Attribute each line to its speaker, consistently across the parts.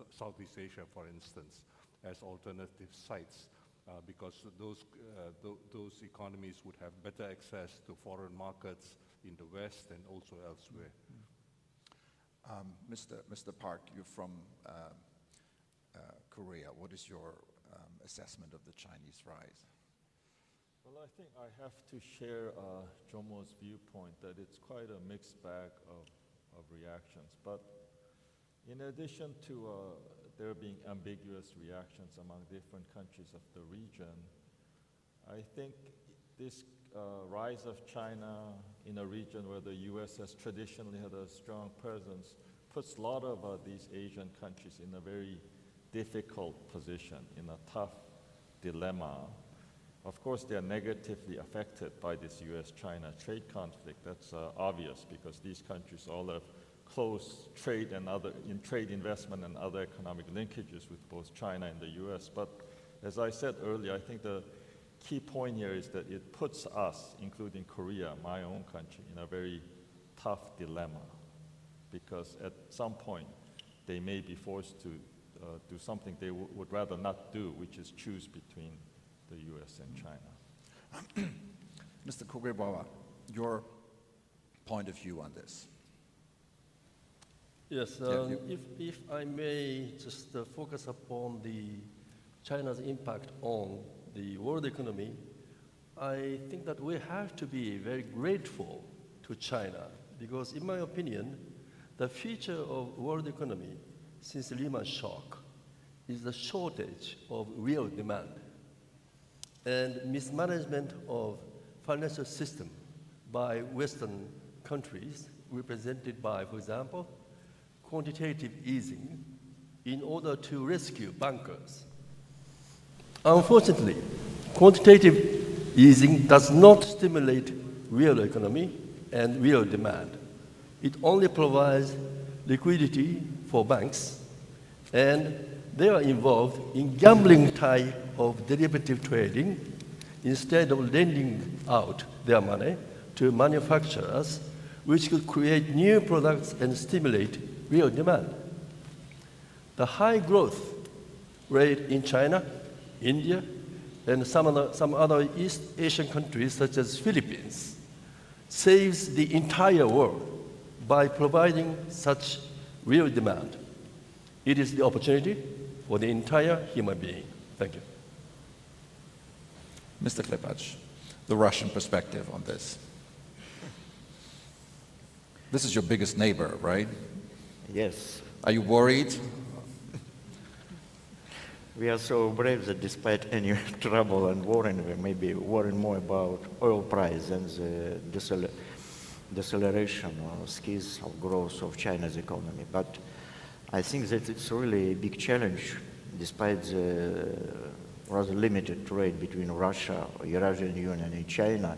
Speaker 1: Southeast Asia, for instance, as alternative sites, because those economies would have better access to foreign markets in the West and also elsewhere.
Speaker 2: Mr. Park, you're from Korea. What is your assessment of the Chinese rise?
Speaker 3: Well, I think I have to share Jomo's viewpoint that it's quite a mixed bag of reactions. But in addition to there being ambiguous reactions among different countries of the region, I think this rise of China in a region where the U.S. has traditionally had a strong presence puts a lot of these Asian countries in a very difficult position, in a tough dilemma. Of course, they are negatively affected by this U.S.-China trade conflict. That's obvious because these countries all have close trade and trade investment and other economic linkages with both China and the U.S. But as I said earlier, I think the key point here is that it puts us, including Korea, my own country, in a very tough dilemma because at some point they may be forced to do something they would rather not do, which is choose between the U.S. and China.
Speaker 2: Mr. Korebawa, your point of view on this?
Speaker 4: Yes, if I may just focus upon China's impact on the world economy, I think that we have to be very grateful to China because, in my opinion, the future of world economy since Lehman shock is the shortage of real demand and mismanagement of financial system by Western countries represented by, for example, quantitative easing in order to rescue bankers. Unfortunately, quantitative easing does not stimulate real economy and real demand. It only provides liquidity for banks, and they are involved in gambling type of derivative trading instead of lending out their money to manufacturers, which could create new products and stimulate real demand. The high growth rate in China, India, and some other East Asian countries such as Philippines saves the entire world by providing such real demand. It is the opportunity for the entire human being. Thank you.
Speaker 2: Mr. Klepacz, the Russian perspective on this. This is your biggest neighbor, right?
Speaker 5: Yes.
Speaker 2: Are you worried?
Speaker 5: We are so brave that despite any trouble and worrying, we may be worrying more about oil price and the deceleration or squeeze of growth of China's economy. But I think that it's really a big challenge, despite the rather limited trade between Russia, Eurasian Union, and China.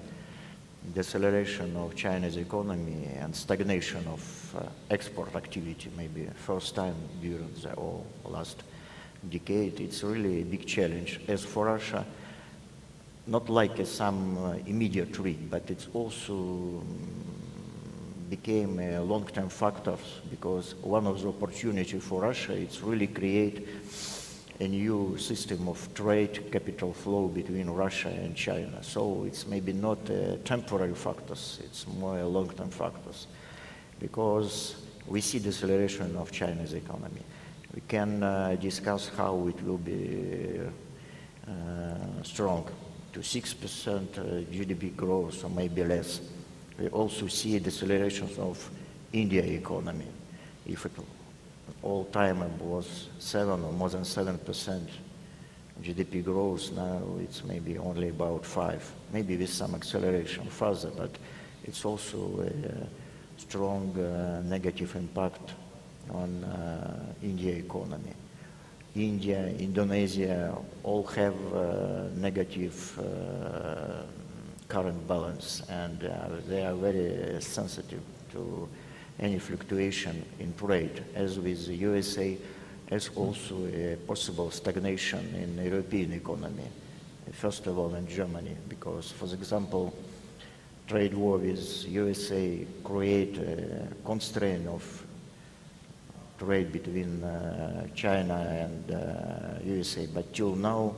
Speaker 5: Deceleration of China's economy and stagnation of export activity, maybe first time during the last decade. It's really a big challenge. As for Russia, not like some immediate threat, but it's also became a long-term factor because one of the opportunities for Russia is really create a new system of trade capital flow between Russia and China. So it's maybe not temporary factors, it's more long-term factors because we see deceleration of China's economy. We can discuss how it will be strong to 6% GDP growth or maybe less. We also see decelerations of India economy. If it all time was 7 or more than 7% GDP growth, now it's maybe only about 5, maybe with some acceleration further, but it's also a strong negative impact on India economy. India, Indonesia all have negative current balance, and they are very sensitive to any fluctuation in trade, as with the USA, as also a possible stagnation in the European economy, first of all in Germany, because, for example, trade war with USA create a constraint of trade between China and USA. But till now,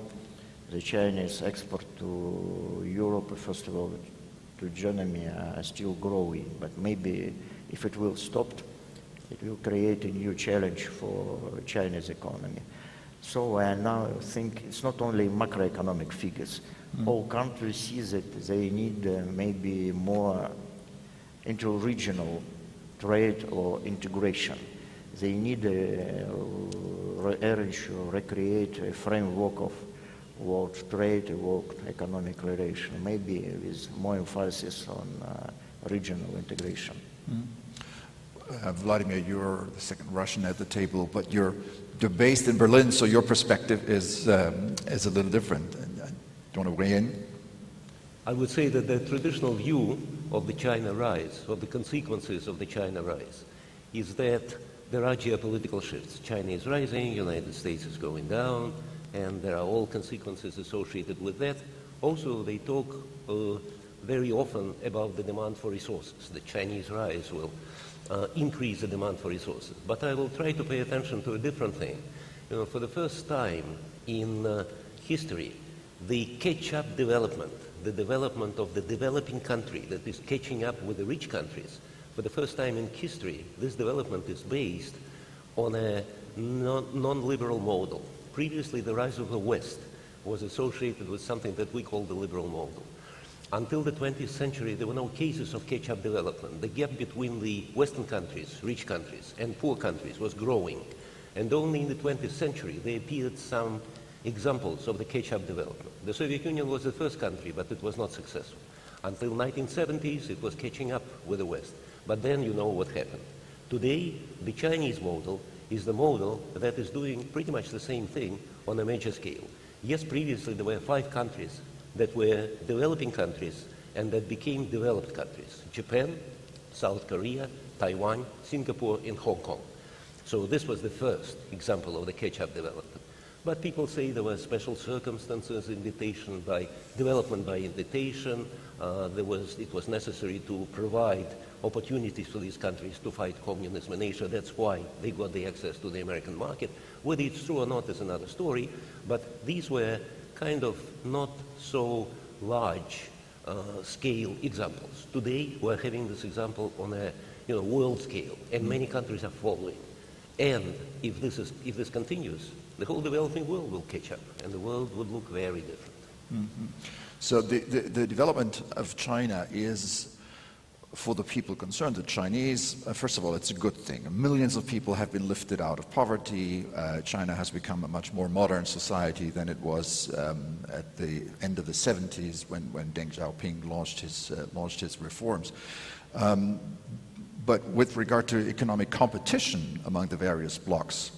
Speaker 5: the Chinese export to Europe, first of all, to Germany, are still growing. But maybe if it will stop, it will create a new challenge for Chinese economy. So I now think it's not only macroeconomic figures. All countries see that they need maybe more inter-regional trade or integration. They need to arrange or recreate a framework of world trade, world economic relation, maybe with more emphasis on regional integration.
Speaker 2: Vladimir, you're the second Russian at the table, but you're based in Berlin, so your perspective is a little different. Do you want to weigh in?
Speaker 6: I would say that the traditional view of the China rise, of the consequences of the China rise, is that there are geopolitical shifts. China is rising, United States is going down, and there are all consequences associated with that. Also, they talk very often about the demand for resources. The Chinese rise will increase the demand for resources. But I will try to pay attention to a different thing. You know, for the first time in history, the catch-up development, the development of the developing country that is catching up with the rich countries, for the first time in history, this development is based on a non-liberal model. Previously, the rise of the West was associated with something that we call the liberal model. Until the 20th century, there were no cases of catch-up development. The gap between the Western countries, rich countries, and poor countries was growing. And only in the 20th century, there appeared some examples of the catch-up development. The Soviet Union was the first country, but it was not successful. Until 1970s, it was catching up with the West. But then you know what happened. Today, the Chinese model is the model that is doing pretty much the same thing on a major scale. Yes, previously there were 5 countries that were developing countries and that became developed countries: Japan, South Korea, Taiwan, Singapore, and Hong Kong. So this was the first example of the catch-up development. But people say there were special circumstances, development by invitation. It was necessary to provide opportunities for these countries to fight communism in Asia. That's why they got the access to the American market. Whether it's true or not is another story, but these were kind of not so large scale examples. Today, we're having this example on a world scale, and many countries are following. And if this continues, the whole developing world will catch up, and the world would look very different.
Speaker 2: Mm-hmm. So the development of China is, for the people concerned, the Chinese, first of all, it's a good thing. Millions of people have been lifted out of poverty. China has become a much more modern society than it was at the end of the 70s when Deng Xiaoping launched his reforms. But with regard to economic competition among the various blocs,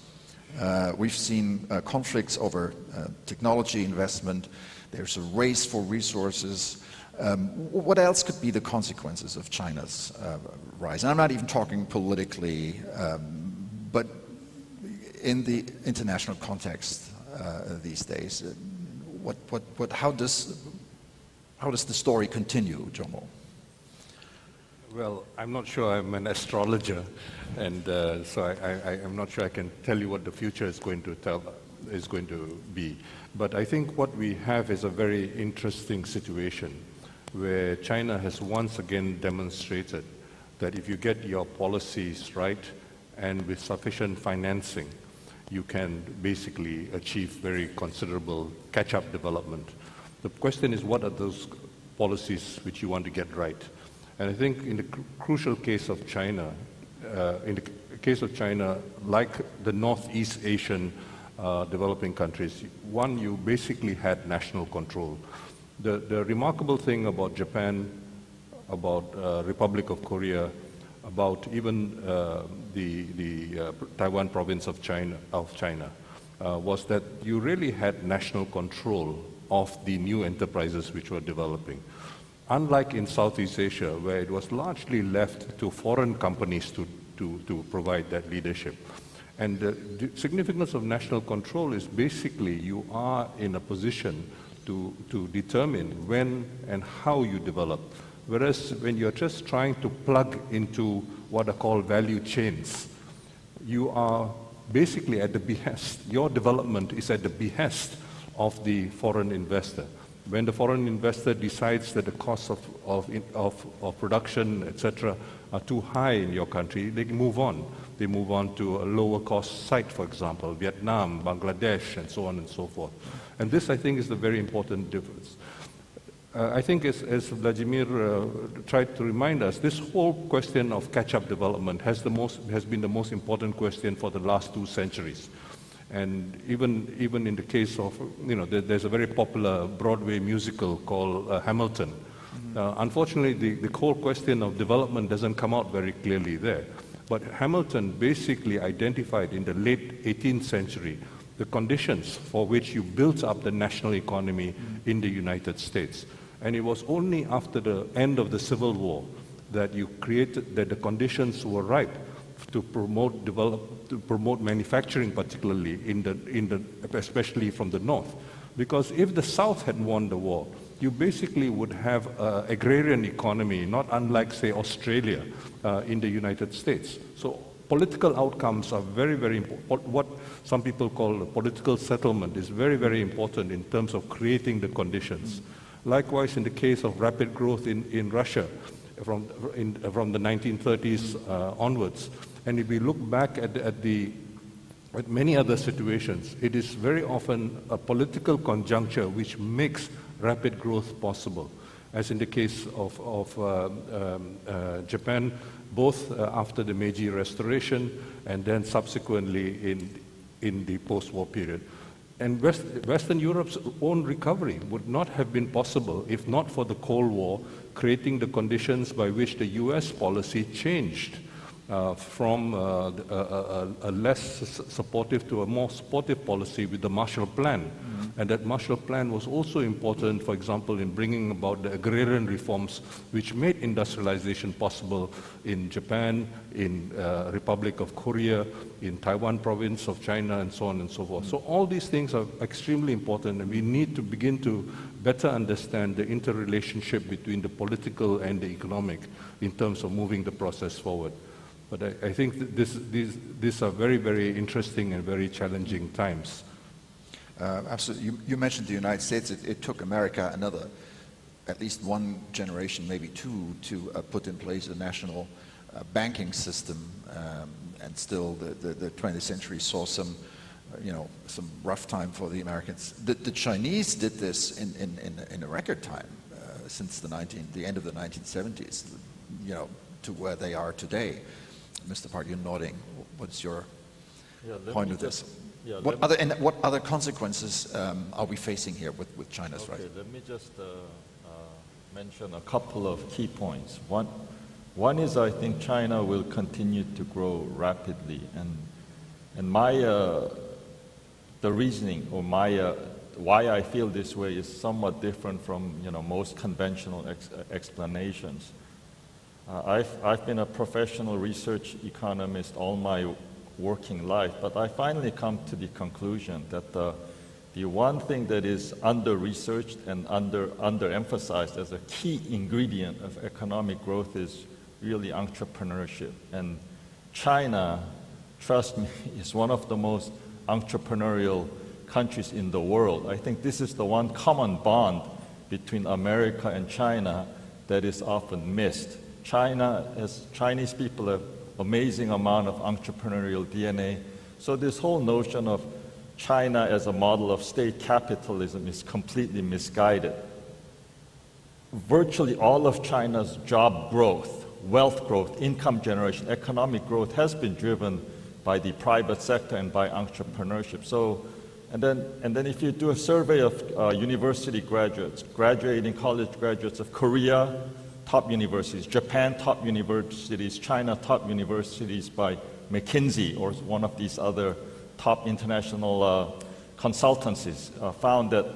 Speaker 2: we've seen conflicts over technology investment. There's a race for resources. What else could be the consequences of China's rise? And I'm not even talking politically, but in the international context these days. How does the story continue, Jomo?
Speaker 1: Well, I'm not sure I'm an astrologer, and so I'm not sure I can tell you what the future is going to be. But I think what we have is a very interesting situation where China has once again demonstrated that if you get your policies right and with sufficient financing, you can basically achieve very considerable catch-up development. The question is, what are those policies which you want to get right? And I think in the crucial case of China, like the Northeast Asian developing countries, one, you basically had national control. The remarkable thing about Japan, about Republic of Korea, about even the Taiwan province of China, was that you really had national control of the new enterprises which were developing. Unlike in Southeast Asia, where it was largely left to foreign companies to provide that leadership. And the significance of national control is basically you are in a position to determine when and how you develop. Whereas when you're just trying to plug into what are called value chains, you are basically at the behest, your development is at the behest of the foreign investor. When the foreign investor decides that the costs of production, etc., are too high in your country, they move on. They move on to a lower cost site, for example, Vietnam, Bangladesh, and so on and so forth. And this, I think, is the very important difference. I think as Vladimir tried to remind us, this whole question of catch-up development has been the most important question for the last 2 centuries. And even in the case of, there's a very popular Broadway musical called Hamilton. Unfortunately, the whole question of development doesn't come out very clearly there. But Hamilton basically identified in the late 18th century the conditions for which you built up the national economy in the United States. And it was only after the end of the Civil War that the conditions were ripe to promote manufacturing, particularly especially from the North. Because if the South had won the war, you basically would have an agrarian economy, not unlike, say, Australia in the United States. So political outcomes are very, very important. What some people call a political settlement is very, very important in terms of creating the conditions. Likewise, in the case of rapid growth in Russia from the 1930s onwards, and if we look back at many other situations, it is very often a political conjuncture which makes rapid growth possible. As in the case of Japan, both after the Meiji Restoration and then subsequently in the post-war period. And Western Europe's own recovery would not have been possible if not for the Cold War, creating the conditions by which the US policy changed from a less supportive to a more supportive policy with the Marshall Plan. And that Marshall Plan was also important, for example, in bringing about the agrarian reforms which made industrialization possible in Japan, in Republic of Korea, in Taiwan province of China, and so on and so forth. So all these things are extremely important, and we need to begin to better understand the interrelationship between the political and the economic in terms of moving the process forward. But I think that these are very, very interesting and very challenging times.
Speaker 2: Absolutely. You mentioned the United States. It took America at least one generation, maybe 2, to put in place a national banking system. And still, the 20th century saw some rough time for the Americans. The Chinese did this in a record time since the end of the 1970s, to where they are today. Mr. Park, you're nodding. What's your point of this? What other consequences are we facing here with China's rise?
Speaker 3: Okay, let me just mention a couple of key points. One is I think China will continue to grow rapidly, and the reasoning or why I feel this way is somewhat different from most conventional explanations. I've been a professional research economist all my working life, but I finally come to the conclusion that the one thing that is under-researched and underemphasized as a key ingredient of economic growth is really entrepreneurship. And China, trust me, is one of the most entrepreneurial countries in the world. I think this is the one common bond between America and China that is often missed. Chinese people have amazing amount of entrepreneurial DNA. So this whole notion of China as a model of state capitalism is completely misguided. Virtually all of China's job growth, wealth growth, income generation, economic growth has been driven by the private sector and by entrepreneurship. So, and then if you do a survey of university graduates, graduating college graduates of Korea, top universities, Japan top universities, China top universities by McKinsey or one of these other top international consultancies found that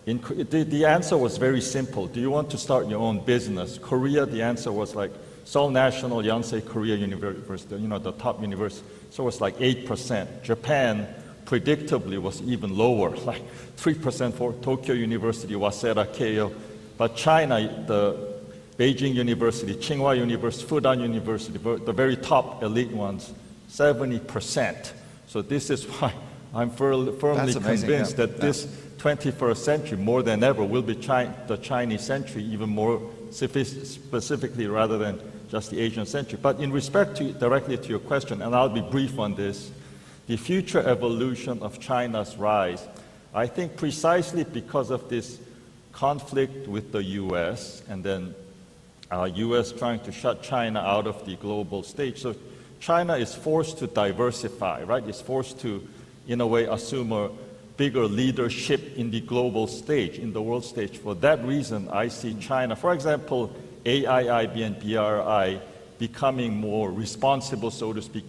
Speaker 3: the answer was very simple. Do you want to start your own business? Korea, the answer was like Seoul National Yonsei Korea University, the top university, so it was like 8%. Japan, predictably, was even lower, like 3% for Tokyo University, Waseda, Keio. But China, the Beijing University, Tsinghua University, Fudan University, the very top elite ones, 70%. So this is why I'm firmly
Speaker 2: That's amazing,
Speaker 3: convinced
Speaker 2: yeah.
Speaker 3: that this 21st century, more than ever, will be the Chinese century, even more specifically rather than just the Asian century. But in respect to directly to your question, and I'll be brief on this, the future evolution of China's rise, I think precisely because of this conflict with the U.S. and then U.S. trying to shut China out of the global stage. So China is forced to diversify, right? It's forced to, in a way, assume a bigger leadership in the global stage, in the world stage. For that reason, I see China, for example, AIIB and BRI becoming more responsible, so to speak,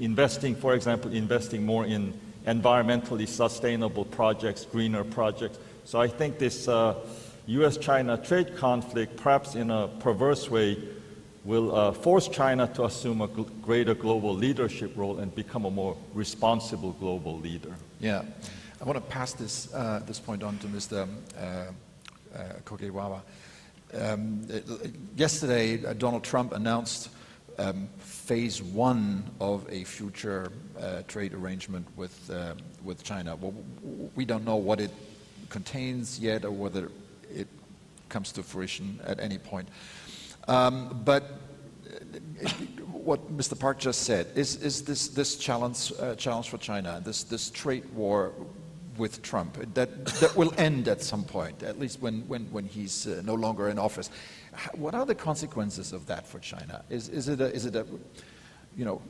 Speaker 3: for example, investing more in environmentally sustainable projects, greener projects. So I think this U.S.-China trade conflict, perhaps in a perverse way, will force China to assume a greater global leadership role and become a more responsible global leader.
Speaker 2: Yeah. I want to pass this point on to Mr. Kogiwawa. Yesterday, Donald Trump announced phase one of a future trade arrangement with China. Well, we don't know what it contains yet or whether it comes to fruition at any point. But what Mr. Park just said is this challenge for China, this trade war with Trump that will end at some point, at least when he's no longer in office. What are the consequences of that for China? Is it a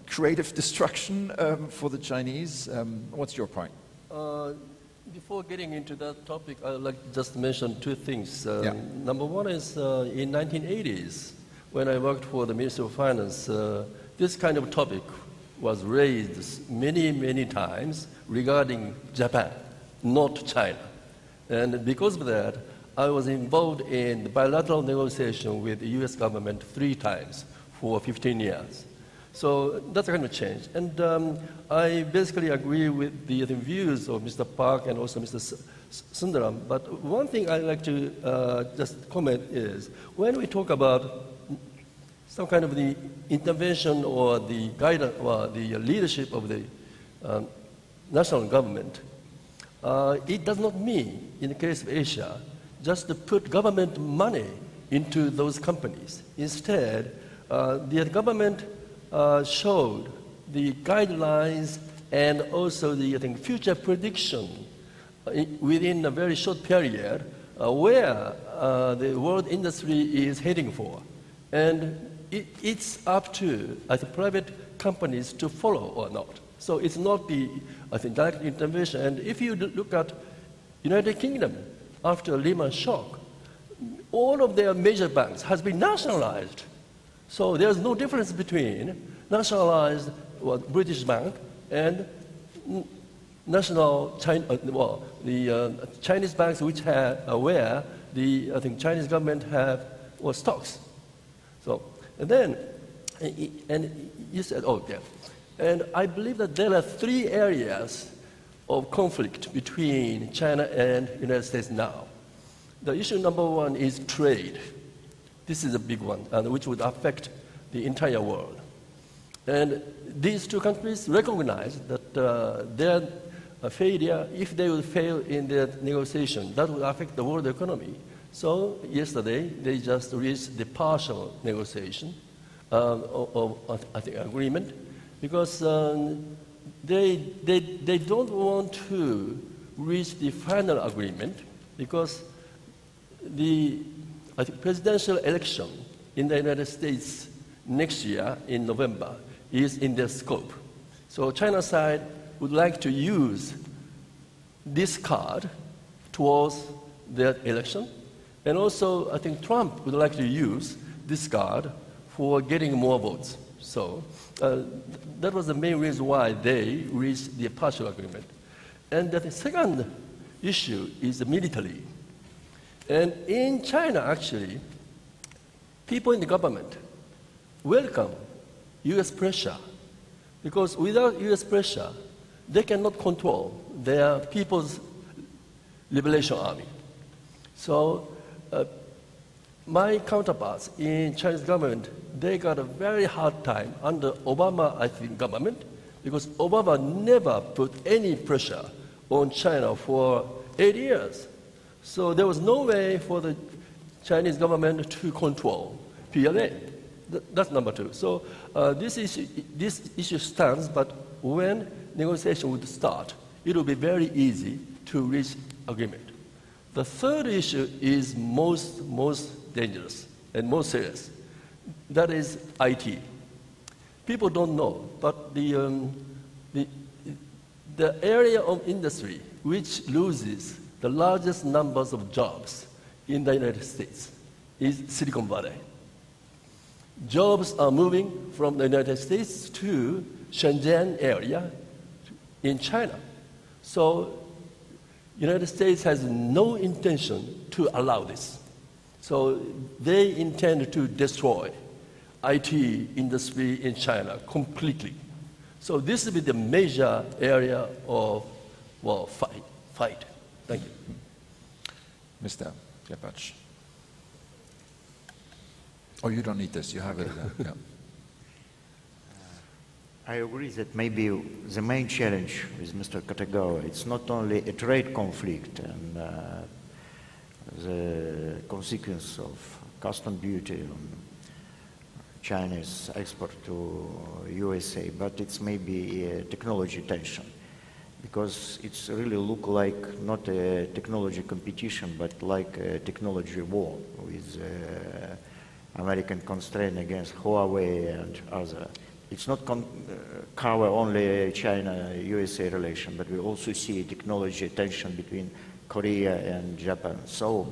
Speaker 2: creative destruction for the Chinese? What's your point?
Speaker 4: Before getting into that topic, I would like to just mention two things.
Speaker 2: Yeah.
Speaker 4: Number one is in 1980s, when I worked for the Ministry of Finance, this kind of topic was raised many, many times regarding Japan, not China. And because of that, I was involved in the bilateral negotiation with the US government 3 times for 15 years. So that's a kind of change. And I basically agree with the views of Mr. Park and also Mr. Sundaram. But one thing I'd like to just comment is, when we talk about some kind of the intervention or the guidance or the leadership of the national government, it does not mean, in the case of Asia, just to put government money into those companies. Instead, the government showed the guidelines and also the future prediction within a very short period where the world industry is heading for. And it's up to private companies to follow or not. So it's not the direct intervention. And if you look at United Kingdom, after Lehman shock, all of their major banks has been nationalized. So there's no difference between nationalized British bank and national the Chinese banks which have where the Chinese government have stocks. So and then and you said and I believe that there are 3 areas of conflict between China and United States now. The issue number 1 is trade. This is a big one, and which would affect the entire world. And these 2 countries recognize that their failure, if they will fail in their negotiation, that will affect the world economy. So yesterday, they just reached the partial negotiation agreement, because they don't want to reach the final agreement, because the presidential election in the United States next year in November is in their scope. So China side would like to use this card towards their election. And also, I think Trump would like to use this card for getting more votes. So that was the main reason why they reached the partial agreement. And the second issue is the military. And in China, actually, people in the government welcome US pressure, because without US pressure, they cannot control their People's Liberation Army. So my counterparts in Chinese government, they got a very hard time under Obama, government, because Obama never put any pressure on China for 8 years. So there was no way for the Chinese government to control PLA. That's number two. So this issue stands, but when negotiation would start, it will be very easy to reach agreement. The third issue is most dangerous and most serious. That is IT. People don't know, but the area of industry which loses the largest numbers of jobs in the United States is Silicon Valley. Jobs are moving from the United States to Shenzhen area in China. So United States has no intention to allow this. So they intend to destroy IT industry in China completely. So this will be the major area of fight. Thank you.
Speaker 2: Mr. Gephardt. Oh, you don't need this. You have it. Yeah.
Speaker 5: I agree that maybe the main challenge with Mr. Kataoka, it's not only a trade conflict and the consequence of custom duty on Chinese export to USA, but it's maybe a technology tension, because it's really look like not a technology competition, but like a technology war with American constraint against Huawei and other. It's not cover only China-USA relation, but we also see technology tension between Korea and Japan. So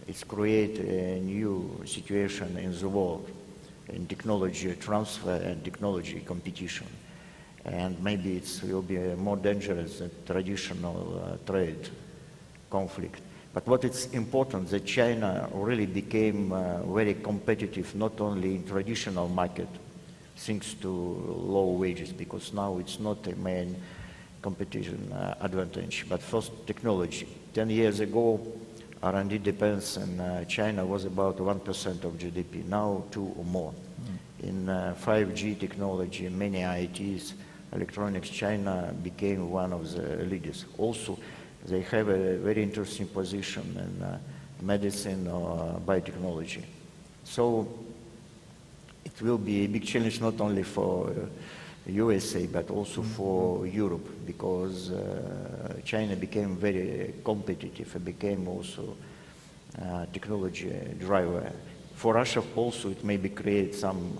Speaker 5: it's create a new situation in the world in technology transfer and technology competition. And maybe it will be more dangerous than traditional trade conflict. But what is important that China really became very competitive, not only in traditional market, thanks to low wages, because now it's not a main competition advantage, but first technology. 10 years ago, R&D defense in China was about 1% of GDP, now 2 or more. In 5G technology, many ITs, electronics, China became one of the leaders. Also, they have a very interesting position in medicine or biotechnology. So it will be a big challenge not only for USA, but also for Europe, because China became very competitive and became also technology driver. For Russia also it maybe create some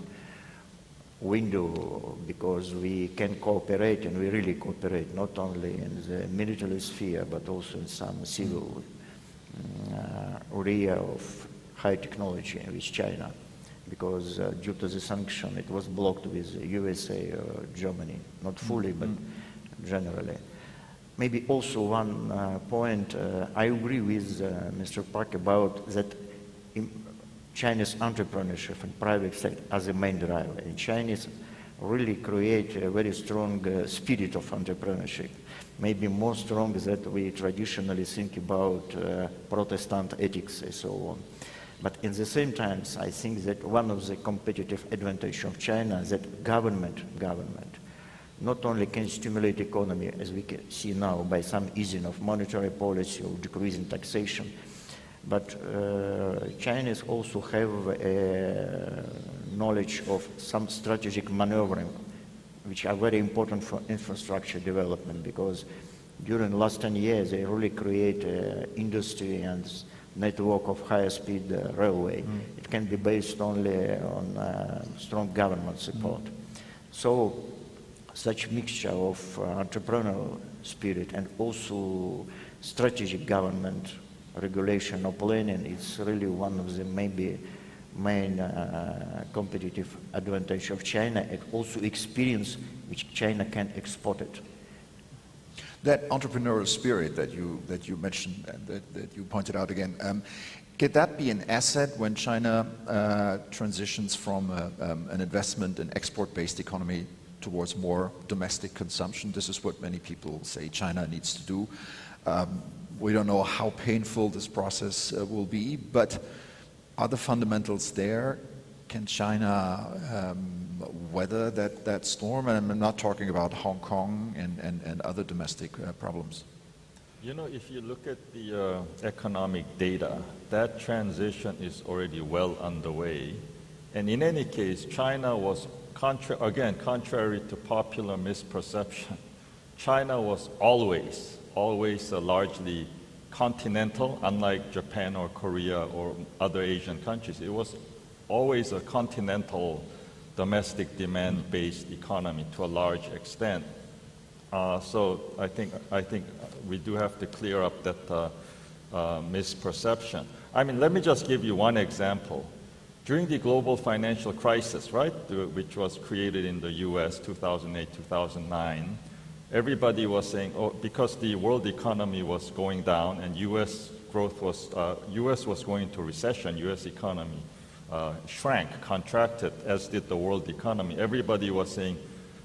Speaker 5: window, because we can cooperate, and we really cooperate, not only in the military sphere, but also in some civil area of high technology with China, because due to the sanction it was blocked with USA or Germany, not fully, but generally. Maybe also one point, I agree with Mr. Park about that Chinese entrepreneurship and private sector as a main driver. And Chinese really create a very strong spirit of entrepreneurship, maybe more strong than we traditionally think about Protestant ethics and so on. But in the same time, I think that one of the competitive advantages of China is that government not only can stimulate economy, as we can see now, by some easing of monetary policy or decreasing taxation, but Chinese also have a knowledge of some strategic maneuvering, which are very important for infrastructure development, because during the last 10 years they really create industry and network of higher speed railway. It can be based only on strong government support. So such mixture of entrepreneurial spirit and also strategic government regulation or planning is really one of the maybe main competitive advantage of China, and also experience which China can export it.
Speaker 2: That entrepreneurial spirit that you mentioned and that you pointed out again, could that be an asset when China transitions from an investment and export-based economy towards more domestic consumption? This is what many people say China needs to do. We don't know how painful this process will be, but are the fundamentals there can China weather that storm? And I'm not talking about Hong Kong and other domestic problems.
Speaker 3: You know, if you look at the economic data, that transition is already well underway. And in any case, China was, contrary to popular misperception, China was always largely continental, unlike Japan or Korea or other Asian countries. It was always a continental domestic demand-based economy to a large extent. So I think we do have to clear up that misperception. I mean, let me just give you one example. During the global financial crisis, right, which was created in the U.S. 2008, 2009, everybody was saying, oh, because the world economy was going down and U.S. growth was, U.S. was going into recession, U.S. economy shrank, contracted, as did the world economy. Everybody was saying,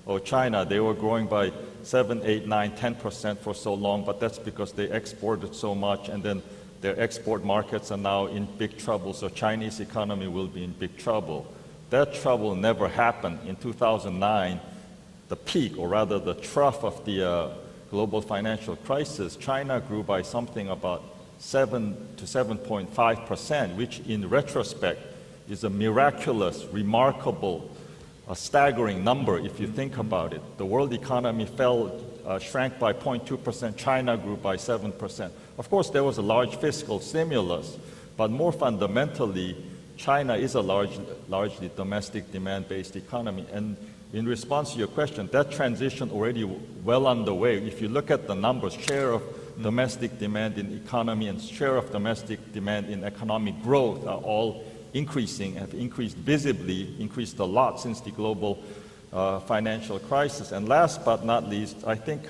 Speaker 3: oh, China, they were growing by 7, 8, 9, 10% for so long, but that's because they exported so much, and then their export markets are now in big trouble, so Chinese economy will be in big trouble. That trouble never happened. In 2009, the peak, or rather the trough of the global financial crisis, China grew by something about 7 to 7.5%, which in retrospect is a miraculous, remarkable, a staggering number if you think about it. The world economy shrank by 0.2%, China grew by 7%. Of course, there was a large fiscal stimulus, but more fundamentally, China is a largely domestic demand-based economy. And in response to your question, that transition already well underway. If you look at the numbers, share of domestic demand in economy and share of domestic demand in economic growth are all increasing, have increased visibly, increased a lot since the global financial crisis. And last but not least, I think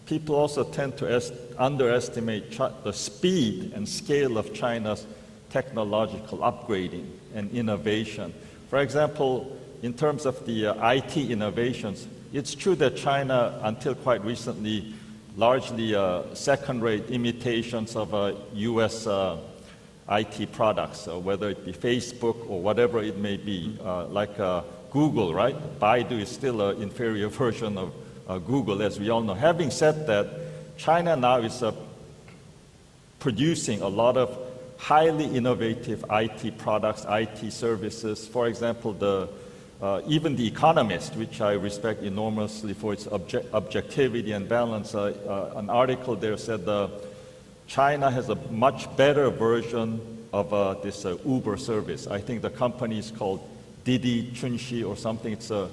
Speaker 3: people also tend to underestimate the speed and scale of China's technological upgrading and innovation. For example, in terms of the IT innovations, it's true that China, until quite recently, largely second-rate imitations of U.S. IT products, whether it be Facebook or whatever it may be, like Google, right? Baidu is still an inferior version of Google, as we all know. Having said that, China now is producing a lot of highly innovative IT products, IT services. For example, even The Economist, which I respect enormously for its objectivity and balance, an article there said China has a much better version of this Uber service. I think the company is called Didi Chunxi or something. It's a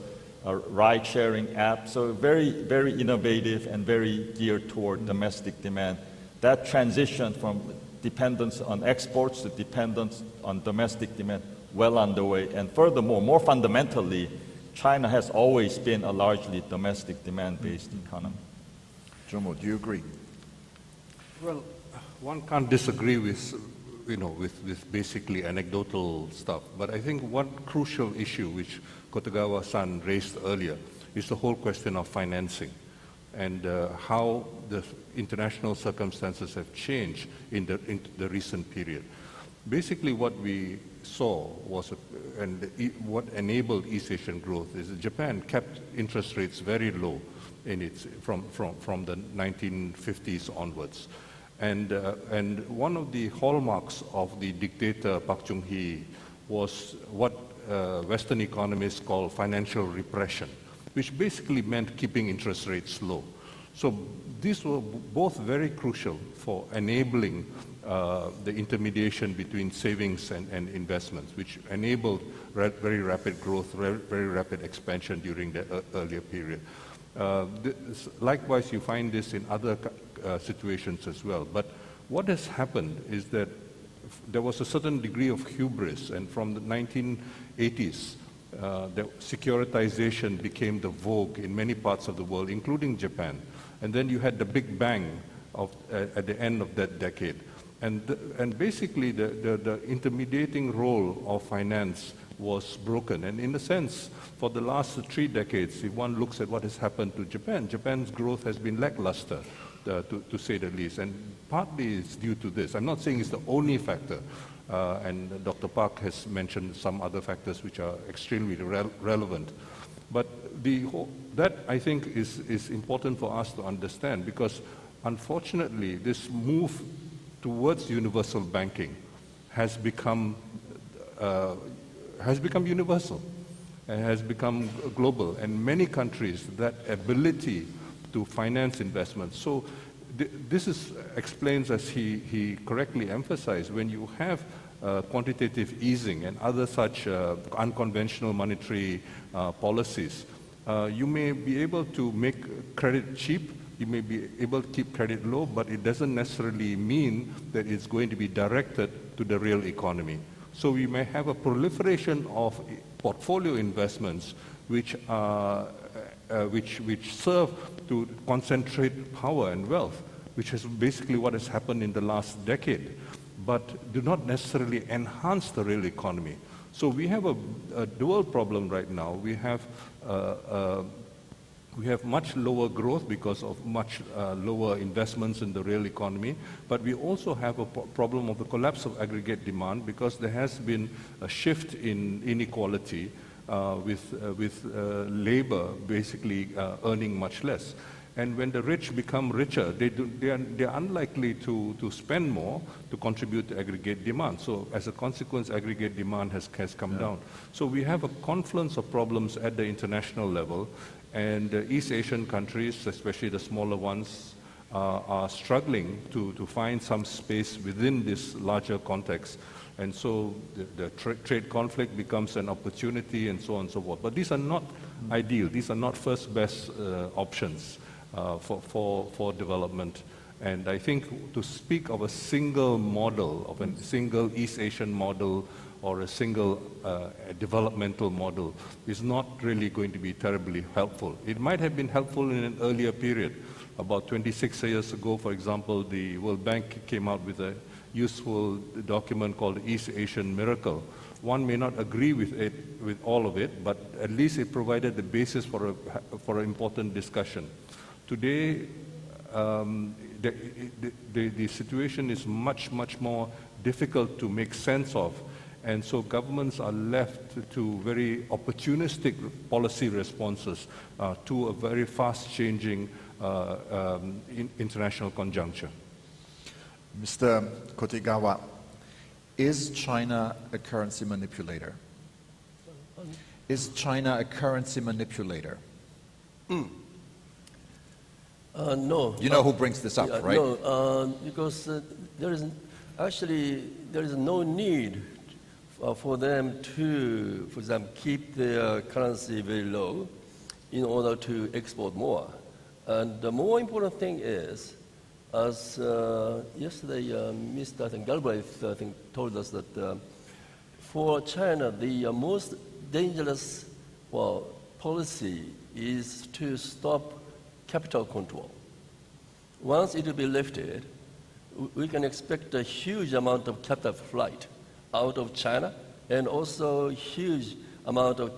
Speaker 3: ride-sharing app. So very, very innovative and very geared toward domestic demand. That transition from dependence on exports to dependence on domestic demand well underway. And furthermore, more fundamentally, China has always been a largely domestic demand-based economy.
Speaker 2: Jomo, do you agree?
Speaker 1: Well, one can't disagree with basically anecdotal stuff. But I think one crucial issue which Kotegawa-san raised earlier is the whole question of financing and how the international circumstances have changed in the recent period. Basically, what we saw was, what enabled East Asian growth is that Japan kept interest rates very low from the 1950s onwards. And one of the hallmarks of the dictator Park Chung-hee was what Western economists call financial repression, which basically meant keeping interest rates low. So these were both very crucial for enabling the intermediation between savings and investments, which enabled very rapid growth, very rapid expansion during the earlier period. Likewise, you find this in other situations as well. But what has happened is that there was a certain degree of hubris, and from the 1980s, the securitization became the vogue in many parts of the world, including Japan. And then you had the Big Bang at the end of that decade. And basically, the intermediating role of finance was broken. And in a sense, for the last 3 decades, if one looks at what has happened to Japan, Japan's growth has been lackluster. to say the least. And partly it's due to this. I'm not saying it's the only factor. And Dr. Park has mentioned some other factors which are extremely relevant. But that, I think, is important for us to understand, because unfortunately this move towards universal banking has become universal and has become global. And many countries, that ability to finance investments. So this explains, as he correctly emphasized, when you have quantitative easing and other such unconventional monetary policies, you may be able to make credit cheap, you may be able to keep credit low, but it doesn't necessarily mean that it's going to be directed to the real economy. So we may have a proliferation of portfolio investments which serve to concentrate power and wealth, which is basically what has happened in the last decade, but do not necessarily enhance the real economy. So we have a dual problem right now. We have much lower growth because of much lower investments in the real economy, but we also have a problem of the collapse of aggregate demand, because there has been a shift in inequality with labor basically earning much less. And when the rich become richer, they're unlikely to spend more to contribute to aggregate demand. So as a consequence, aggregate demand has come down. So we have a confluence of problems at the international level, and East Asian countries, especially the smaller ones, are struggling to find some space within this larger context. And so the trade conflict becomes an opportunity, and so on and so forth. But these are not ideal. These are not first best options for development. And I think to speak of a single model, of a single East Asian model, or a single developmental model is not really going to be terribly helpful. It might have been helpful in an earlier period. About 26 years ago, for example, the World Bank came out with a useful document called the East Asian Miracle. One may not agree with all of it, but at least it provided the basis for an important discussion. Today, the situation is much more difficult to make sense of. And so governments are left to very opportunistic policy responses to a very fast-changing international conjuncture.
Speaker 2: Mr. Kotegawa, is China a currency manipulator? Is China a currency manipulator?
Speaker 4: No.
Speaker 2: You know who brings this up, right?
Speaker 4: No, because there is no need for them to, for example, keep their currency very low in order to export more. And the more important thing is, as yesterday Mr. Galbraith told us that for China, the most dangerous policy is to stop capital control. Once it will be lifted, we can expect a huge amount of capital flight out of China, and also huge amount of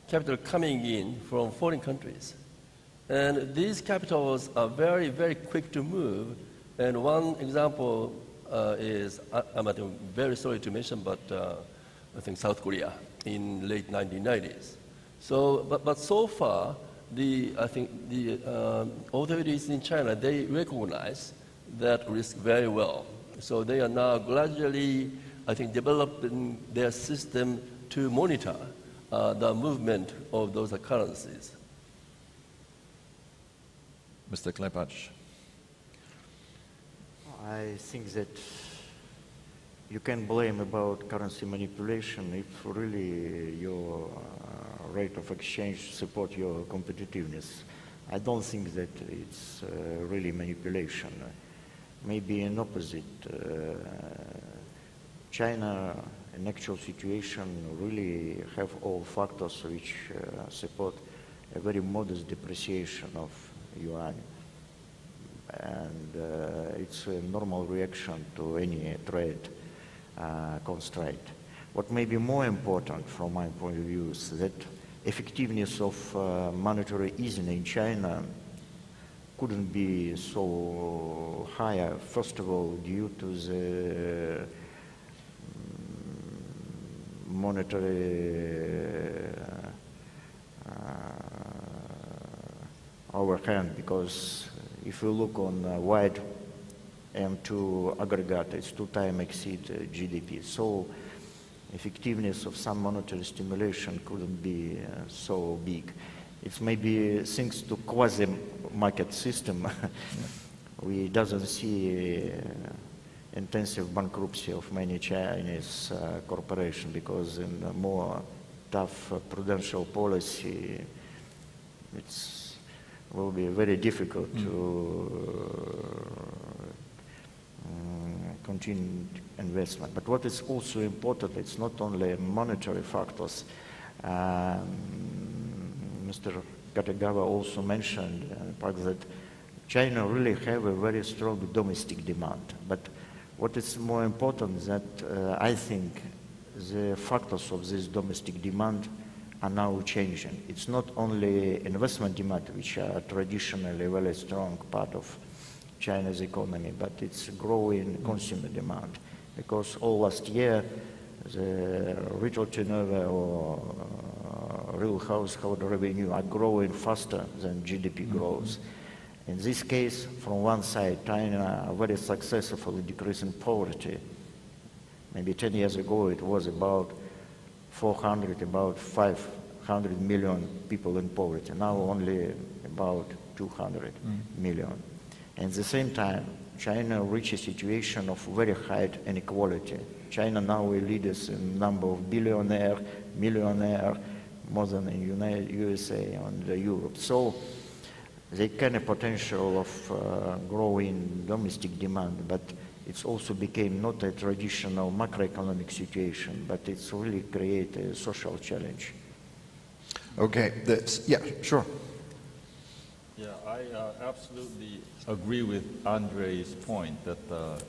Speaker 4: capital coming in from foreign countries. And these capitals are very quick to move. And one example is, I'm very sorry to mention, but I think South Korea in late 1990s. So, but so far, I think the authorities in China, they recognize that risk very well. So they are now gradually, I think, developing their system to monitor the movement of those currencies.
Speaker 2: Mr. Klepacz.
Speaker 5: I think that you can blame about currency manipulation if really your rate of exchange support your competitiveness. I don't think that it's really manipulation. Maybe an opposite. China, in actual situation, really have all factors which support a very modest depreciation of yuan. And it's a normal reaction to any trade constraint. What may be more important from my point of view is that effectiveness of monetary easing in China couldn't be so higher, first of all, due to the monetary overhand, because if you look on wide M2 aggregate, it's 2 times exceed GDP. So effectiveness of some monetary stimulation couldn't be so big. It's maybe thanks to quasi-market system, we doesn't see intensive bankruptcy of many Chinese corporations, because in a more tough prudential policy, it will be very difficult to continue investment. But what is also important, it's not only monetary factors. Mr. Kategawa also mentioned that China really have a very strong domestic demand. But what is more important is that I think the factors of this domestic demand are now changing. It's not only investment demand, which are traditionally a very strong part of China's economy, but it's growing consumer demand. Because all last year, the retail turnover or real household revenue are growing faster than GDP growth. In this case, from one side, China are very successful decreasing poverty. Maybe 10 years ago, it was about 500 million people in poverty. Now only about 200 million. And at the same time, China reached a situation of very high inequality. China now leads in number of billionaire, millionaire, more than in USA and Europe. So they can have potential of growing domestic demand, but it's also became not a traditional macroeconomic situation, but it's really create a social challenge.
Speaker 2: Okay, yeah, sure.
Speaker 3: Yeah, I absolutely agree with Andrei's point that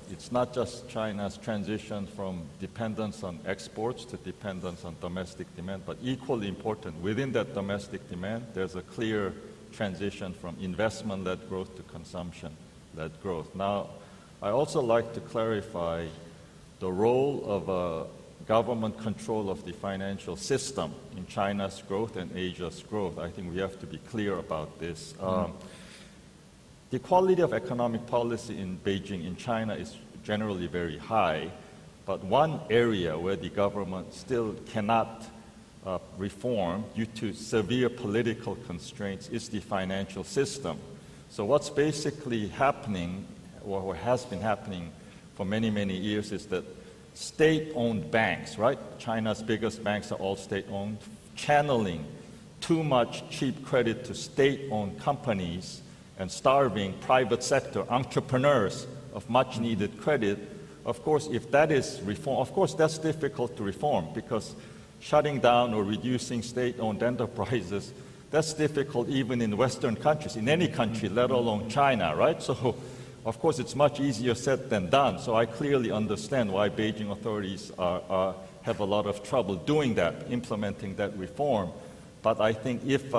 Speaker 3: it's not just China's transition from dependence on exports to dependence on domestic demand, but equally important, within that domestic demand, there's a clear transition from investment-led growth to consumption-led growth. Now, I also like to clarify the role of government control of the financial system in China's growth and Asia's growth. I think we have to be clear about this. The quality of economic policy in Beijing, in China, is generally very high, but one area where the government still cannot reform due to severe political constraints is the financial system. So what's basically happening, or has been happening for many, many years, is that state-owned banks, right? China's biggest banks are all state-owned, channeling too much cheap credit to state-owned companies and starving private sector entrepreneurs of much-needed credit. Of course, if that is reform, of course, that's difficult to reform, because shutting down or reducing state-owned enterprises, that's difficult even in Western countries, in any country, let alone China, right? So, of course, it's much easier said than done. So I clearly understand why Beijing authorities have a lot of trouble doing that, implementing that reform. But I think if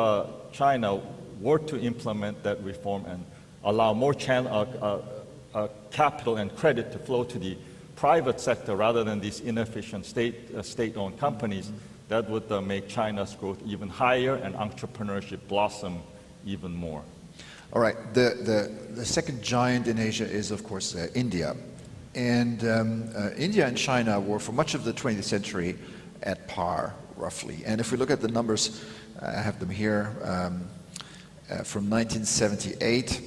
Speaker 3: China were to implement that reform and allow more capital and credit to flow to the private sector rather than these inefficient state-owned companies, that would make China's growth even higher and entrepreneurship blossom even more.
Speaker 2: All right, the second giant in Asia is, of course, India. And India and China were, for much of the 20th century, at par, roughly. And if we look at the numbers, I have them here, from 1978,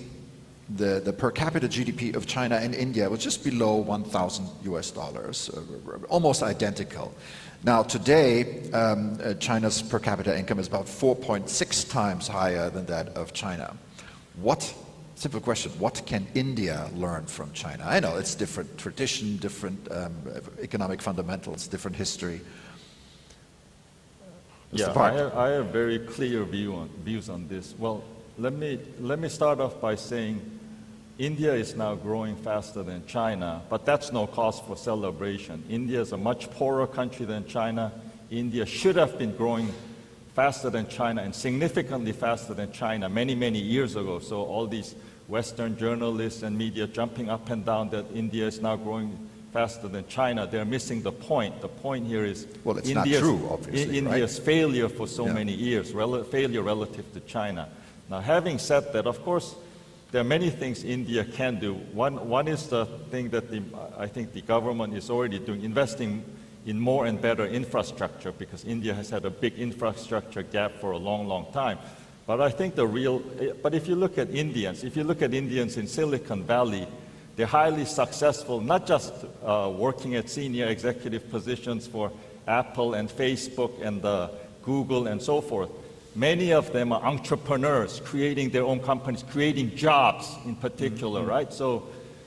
Speaker 2: the per capita GDP of China and India was just below $1,000 US, almost identical. Now today, China's per capita income is about 4.6 times higher than that of China. Simple question, what can India learn from China? I know it's different tradition, different economic fundamentals, different history.
Speaker 3: Yeah, I have very clear views on this. Well, let me start off by saying India is now growing faster than China, but that's no cause for celebration. India is a much poorer country than China. India should have been growing faster than China and significantly faster than China many, many years ago. So all these Western journalists and media jumping up and down that India is now growing faster than China. They're missing the point. The point here is
Speaker 2: Well, it's not true, obviously,
Speaker 3: India's
Speaker 2: right?
Speaker 3: failure for so
Speaker 2: Yeah.
Speaker 3: many years, failure relative to China. Now, having said that, of course, there are many things India can do. One is the thing that I think the government is already doing, investing in more and better infrastructure, because India has had a big infrastructure gap for a long, long time. But I think but if you look at Indians in Silicon Valley, they're highly successful, not just working at senior executive positions for Apple and Facebook and Google and so forth. Many of them are entrepreneurs, creating their own companies, creating jobs in particular, right? So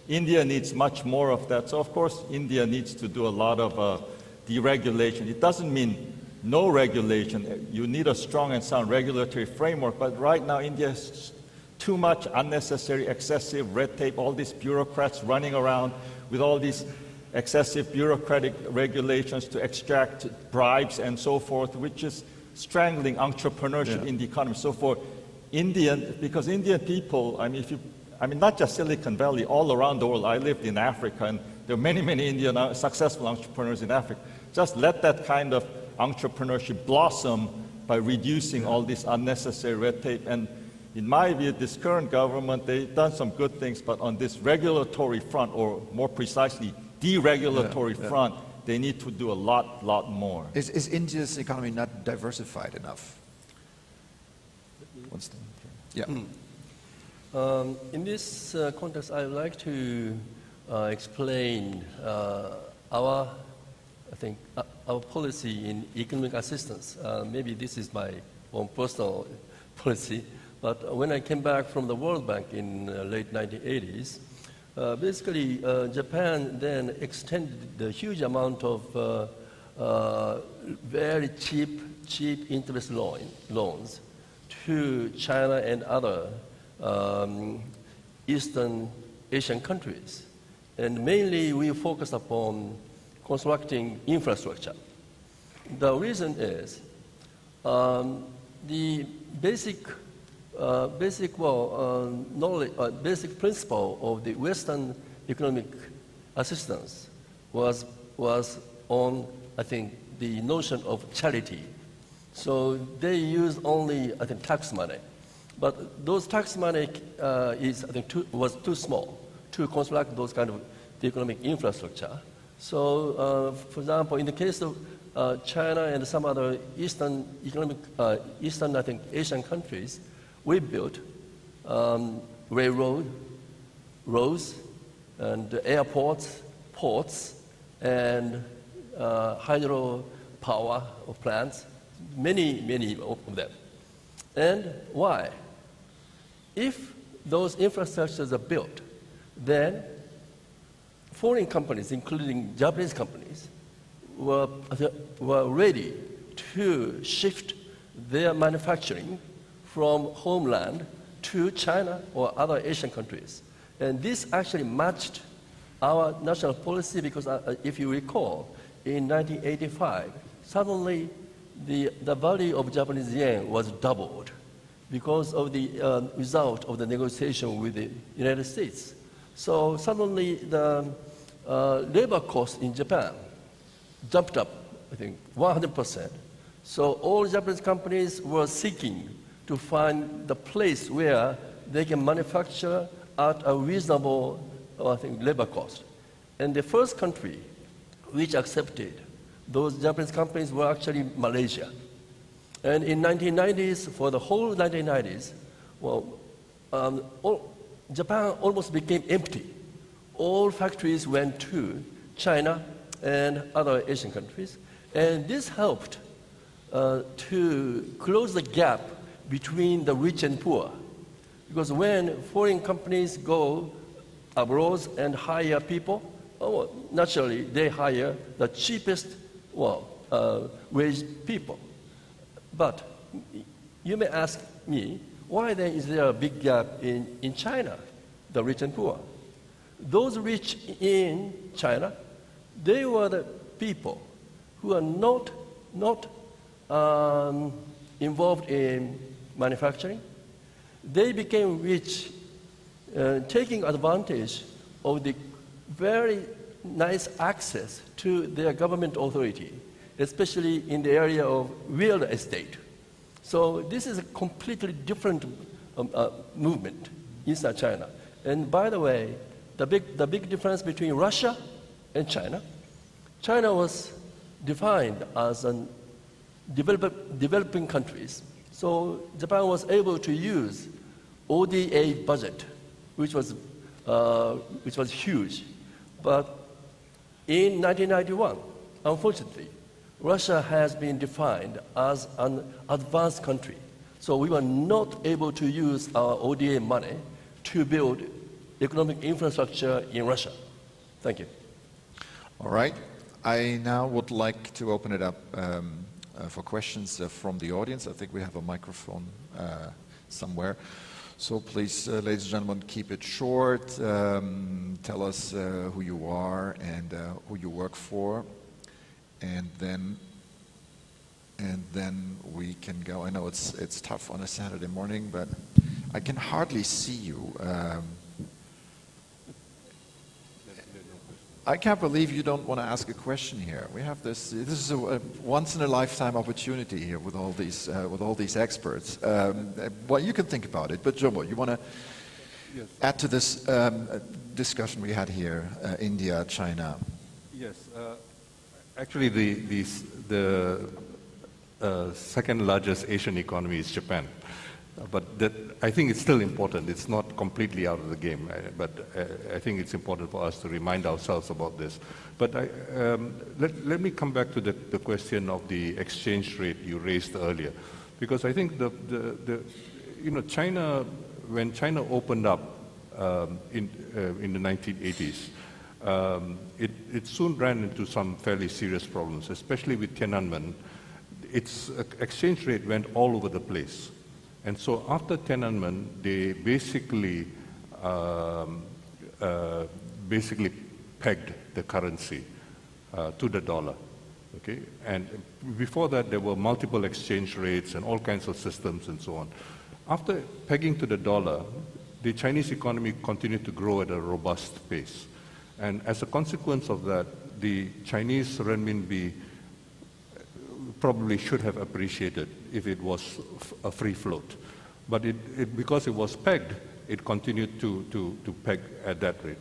Speaker 3: India needs much more of that. So of course, India needs to do a lot of deregulation. It doesn't mean no regulation. You need a strong and sound regulatory framework, but right now India has too much unnecessary, excessive red tape, all these bureaucrats running around with all these excessive bureaucratic regulations to extract bribes and so forth, which is strangling entrepreneurship in the economy. So for because Indian people, not just Silicon Valley, all around the world. I lived in Africa, and there are many, many Indian successful entrepreneurs in Africa. Just let that kind of entrepreneurship blossom by reducing all this unnecessary red tape. And in my view, this current government, they've done some good things, but on this regulatory front, or more precisely, deregulatory front, they need to do a lot more.
Speaker 2: Is India's economy not diversified enough? Yeah.
Speaker 4: In this context, I would like to explain our policy in economic assistance. Maybe this is my own personal policy, but when I came back from the World Bank in late 1980s, basically Japan then extended the huge amount of very cheap interest loans to China and other Eastern Asian countries. And mainly we focused upon constructing infrastructure. The reason is the basic principle of the Western economic assistance was on, I think, the notion of charity. So they used only, I think, tax money. But those tax money was too small to construct those kind of economic infrastructure. So, for example, in the case of China and some other Eastern, I think, Asian countries, we built railroad, roads, and airports, ports, and hydropower plants, many of them. And why? If those infrastructures are built, then foreign companies, including Japanese companies, were ready to shift their manufacturing from homeland to China or other Asian countries. And this actually matched our national policy because if you recall, in 1985, suddenly the value of Japanese yen was doubled because of the result of the negotiation with the United States. So suddenly the labor cost in Japan jumped up, I think, 100%. So all Japanese companies were seeking to find the place where they can manufacture at a reasonable, I think, labor cost. And the first country which accepted those Japanese companies were actually Malaysia. And in 1990s, for the whole 1990s, Japan almost became empty. All factories went to China and other Asian countries. And this helped to close the gap between the rich and poor. Because when foreign companies go abroad and hire people, naturally they hire the cheapest wage people. But you may ask me, why then is there a big gap in China, the rich and poor? Those rich in China, they were the people who are not involved in manufacturing. They became rich taking advantage of the very nice access to their government authority, especially in the area of real estate. So this is a completely different movement inside China. And by the way, the big difference between Russia and China, China was defined as a developing countries. So Japan was able to use ODA budget, which was huge. But in 1991, unfortunately, Russia has been defined as an advanced country. So we were not able to use our ODA money to build economic infrastructure in Russia. Thank you.
Speaker 2: All right. I now would like to open it up for questions from the audience. I think we have a microphone somewhere. So please, ladies and gentlemen, keep it short. Tell us who you are and who you work for. And then we can go. I know it's tough on a Saturday morning, but I can hardly see you. I can't believe you don't want to ask a question here. We have this is a once-in-a-lifetime opportunity here with all these experts. Well, you can think about it, but Jomo, you want to add to this discussion we had here, India, China?
Speaker 1: Yes. Actually, the second largest Asian economy is Japan. But I think it's still important. It's not completely out of the game, but I think it's important for us to remind ourselves about this. But let me come back to the question of the exchange rate you raised earlier, because I think China, when China opened up in the 1980s, it soon ran into some fairly serious problems, especially with Tiananmen. Its exchange rate went all over the place. And so after Tiananmen, they basically pegged the currency to the dollar. Okay? And before that, there were multiple exchange rates and all kinds of systems and so on. After pegging to the dollar, the Chinese economy continued to grow at a robust pace. And as a consequence of that, the Chinese renminbi probably should have appreciated if it was a free float. But because it was pegged, it continued to peg at that rate.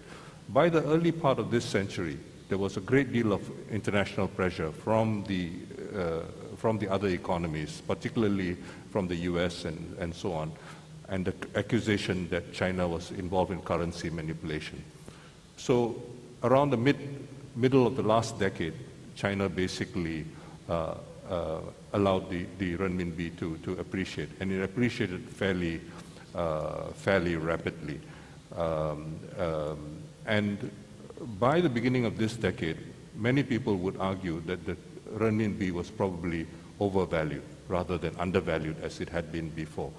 Speaker 1: By the early part of this century, there was a great deal of international pressure from the other economies, particularly from the US and so on, and the accusation that China was involved in currency manipulation. So around the middle of the last decade, China basically allowed the renminbi to appreciate, and it appreciated fairly rapidly. And by the beginning of this decade, many people would argue that the renminbi was probably overvalued rather than undervalued as it had been before.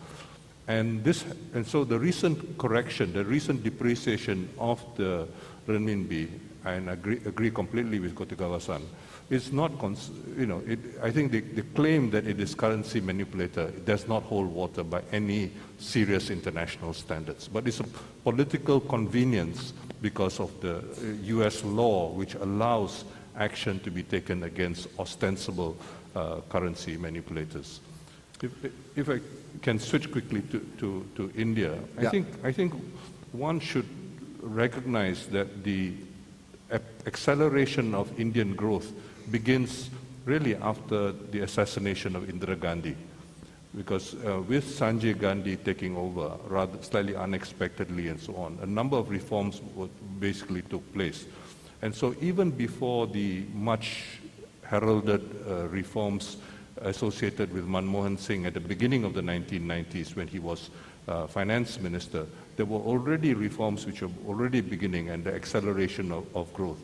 Speaker 1: And so the recent correction, the recent depreciation of the renminbi, and agree completely with Kotegawa-san, it's not, I think the claim that it is currency manipulator does not hold water by any serious international standards. But it's a political convenience because of the US law, which allows action to be taken against ostensible currency manipulators. If I can switch quickly to India,
Speaker 2: Yeah.
Speaker 1: I think one should recognize that the acceleration of Indian growth begins really after the assassination of Indira Gandhi, because with Sanjay Gandhi taking over rather slightly unexpectedly and so on, a number of reforms basically took place. And so even before the much heralded reforms associated with Manmohan Singh at the beginning of the 1990s when he was finance minister, there were already reforms which were already beginning and the acceleration of growth.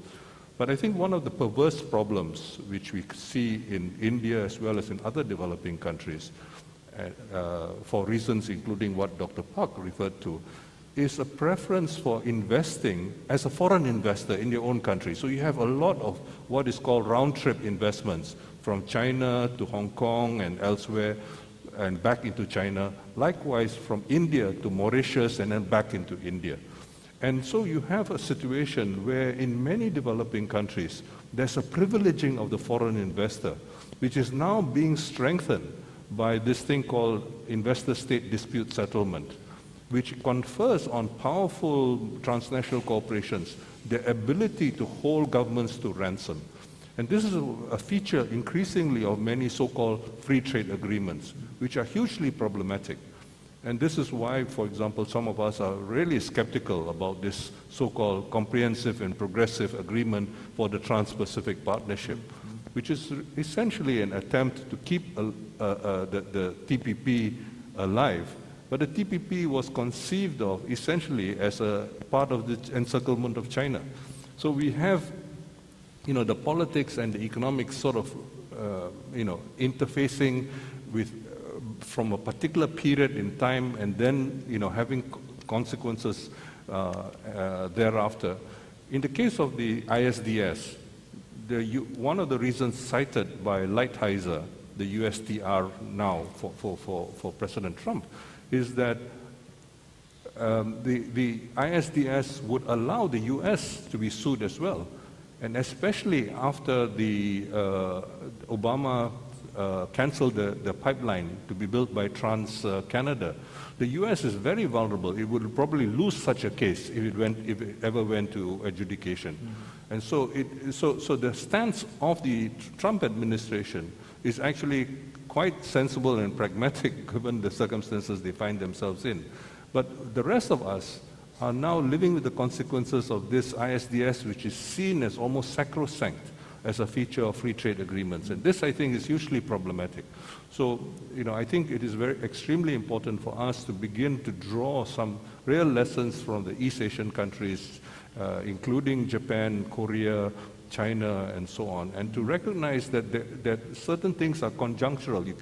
Speaker 1: But I think one of the perverse problems which we see in India as well as in other developing countries, for reasons including what Dr. Park referred to, is a preference for investing as a foreign investor in your own country. So you have a lot of what is called round-trip investments from China to Hong Kong and elsewhere, and back into China, likewise from India to Mauritius and then back into India. And so you have a situation where in many developing countries, there's a privileging of the foreign investor, which is now being strengthened by this thing called investor-state dispute settlement, which confers on powerful transnational corporations the ability to hold governments to ransom. And this is a feature increasingly of many so-called free trade agreements, which are hugely problematic. And this is why, for example, some of us are really skeptical about this so-called comprehensive and progressive agreement for the Trans-Pacific Partnership, which is essentially an attempt to keep the TPP alive. But the TPP was conceived of essentially as a part of the encirclement of China. So we have, the politics and the economics sort of, interfacing with from a particular period in time, and then, having consequences thereafter. In the case of the ISDS, one of the reasons cited by Lighthizer, the USTR now for President Trump, is that the ISDS would allow the US to be sued as well. And especially after the Obama canceled the pipeline to be built by TransCanada, the US is very vulnerable. It would probably lose such a case if it ever went to adjudication. And so the stance of the Trump administration is actually quite sensible and pragmatic given the circumstances they find themselves in. But the rest of us are now living with the consequences of this ISDS, which is seen as almost sacrosanct as a feature of free trade agreements. And this, I think, is hugely problematic. So, I think it is extremely important for us to begin to draw some real lessons from the East Asian countries, including Japan, Korea, China, and so on, and to recognize that certain things are conjunctural.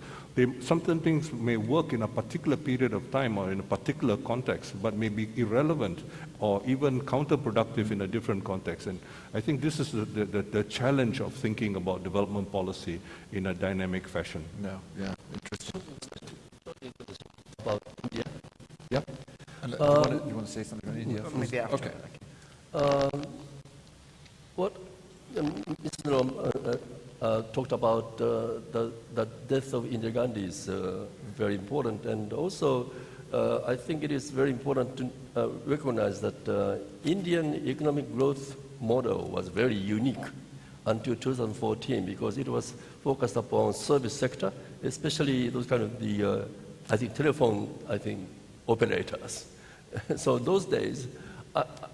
Speaker 1: Certain things may work in a particular period of time or in a particular context, but may be irrelevant or even counterproductive in a different context. And I think this is the challenge of thinking about development policy in a dynamic fashion.
Speaker 2: Yeah, interesting.
Speaker 4: About India.
Speaker 2: Yep. And you want to say something on India?
Speaker 5: Maybe after.
Speaker 2: Okay.
Speaker 4: What Mr. Rom talked about the death of Indira Gandhi is very important, and also I think it is very important to recognize that Indian economic growth model was very unique until 2014 because it was focused upon service sector, especially those kind of the telephone operators. So those days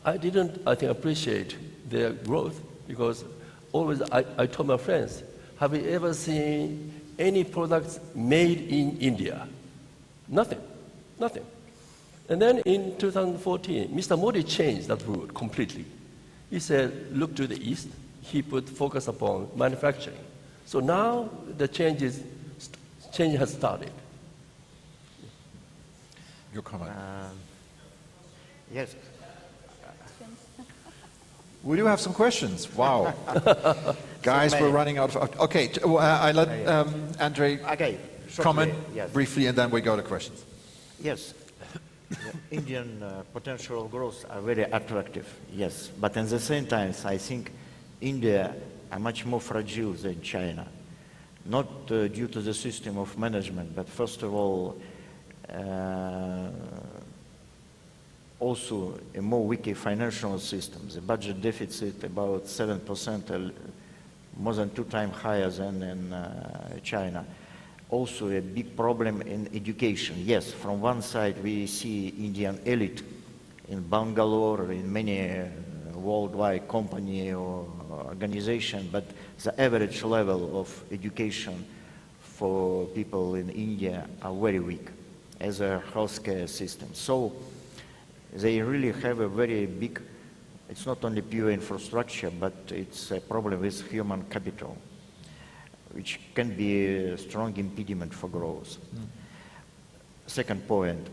Speaker 4: I didn't appreciate their growth because always I told my friends, have you ever seen any products made in India? Nothing. And then in 2014, Mr. Modi changed that rule completely. He said, look to the east. He put focus upon manufacturing. So now the change has started.
Speaker 2: Your comment.
Speaker 5: Yes.
Speaker 2: We do have some questions. Wow. Guys, we're running out of... Okay, I let Andre comment briefly, and then we go to questions.
Speaker 5: Yes. The Indian potential growth are very attractive, yes. But at the same time, I think India are much more fragile than China. Not due to the system of management, but first of all, also a more weaker financial system. The budget deficit about 7%, more than 2 times higher than in China. Also a big problem in education. Yes, from one side we see Indian elite in Bangalore or in many worldwide company or organization, but the average level of education for people in India are very weak as a healthcare system. So they really have a very big, it's not only pure infrastructure, but it's a problem with human capital, which can be a strong impediment for growth. Second point,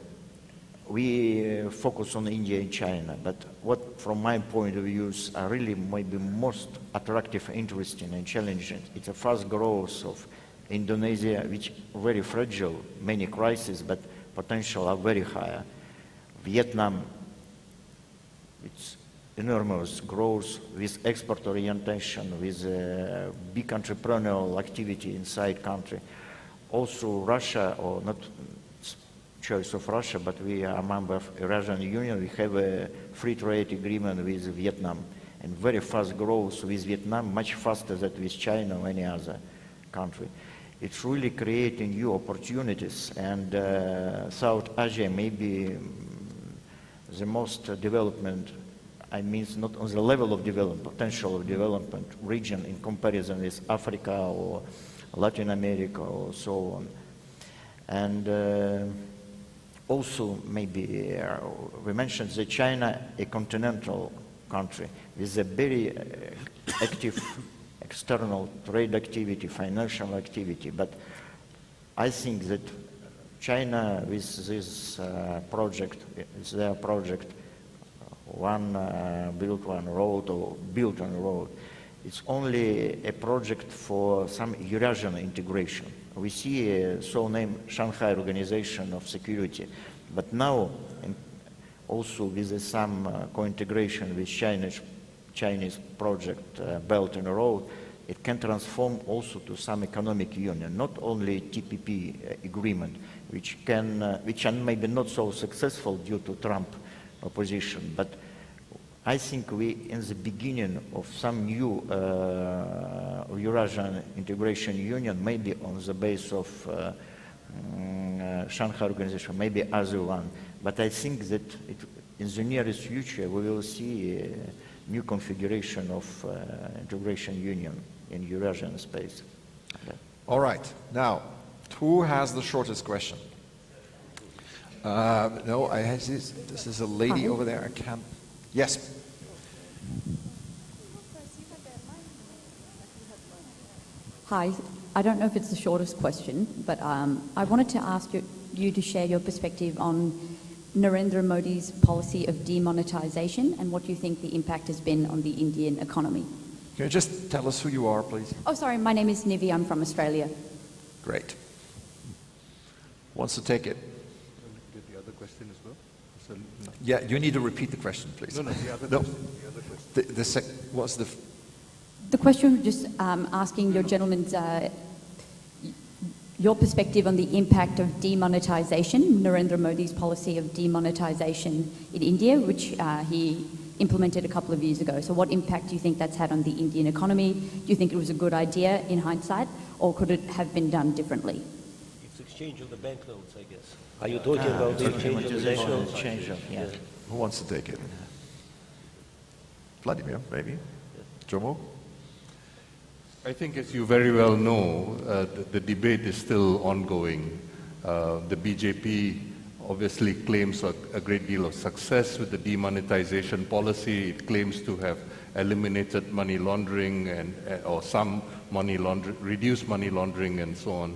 Speaker 5: we focus on India and China, but what, from my point of view, are really maybe most attractive, interesting, and challenging, it's a fast growth of Indonesia, which very fragile, many crises, but potential are very high. Vietnam, it's enormous growth with export orientation, with big entrepreneurial activity inside country. Also Russia, or not choice of Russia, but we are a member of Eurasian Union. We have a free trade agreement with Vietnam, and very fast growth with Vietnam, much faster than with China or any other country. It's really creating new opportunities, and South Asia may be the most development, I mean, not on the level of development, potential of development region in comparison with Africa or Latin America or so on. And also maybe we mentioned that China, a continental country with a very active external trade activity, financial activity, but I think that China with this project, it's their project, one built one road or built on road, it's only a project for some Eurasian integration. We see a so-named Shanghai Organization of Security, but now also with some co-integration with Chinese project Belt and Road, it can transform also to some economic union, not only TPP agreement, which can maybe not so successful due to Trump opposition, but I think we in the beginning of some new Eurasian integration union, maybe on the base of Shanghai Organization, maybe other one, but I think that in the nearest future we will see a new configuration of integration union in Eurasian space. Okay.
Speaker 2: All right. Now, who has the shortest question? No, I have this. This is a lady over there. I can't. Yes.
Speaker 7: Hi. I don't know if it's the shortest question, but I wanted to ask you to share your perspective on Narendra Modi's policy of demonetization and what you think the impact has been on the Indian economy.
Speaker 2: Can you just tell us who you are, please?
Speaker 7: Oh, sorry, my name is Nivi. I'm from Australia.
Speaker 2: Great. Wants to take it?
Speaker 1: Did the other question as well? So, no.
Speaker 2: Yeah, you need to repeat the question, please.
Speaker 1: No, the other
Speaker 2: No.
Speaker 1: question. The other question.
Speaker 2: What's the...
Speaker 7: The question was just asking your gentleman's your perspective on the impact of demonetization, Narendra Modi's policy of demonetization in India, which he implemented a couple of years ago. So what impact do you think that's had on the Indian economy? Do you think it was a good idea in hindsight, or could it have been done differently?
Speaker 6: It's exchange of the banknotes, I guess. Are you talking about the exchange of the banknotes?
Speaker 5: Yeah.
Speaker 2: Who wants to take it? Vladimir, maybe? Jomo?
Speaker 1: I think, as you very well know, the debate is still ongoing. The BJP obviously claims a great deal of success with the demonetization policy. It claims to have eliminated money laundering or some money laundering, reduced money laundering, and so on.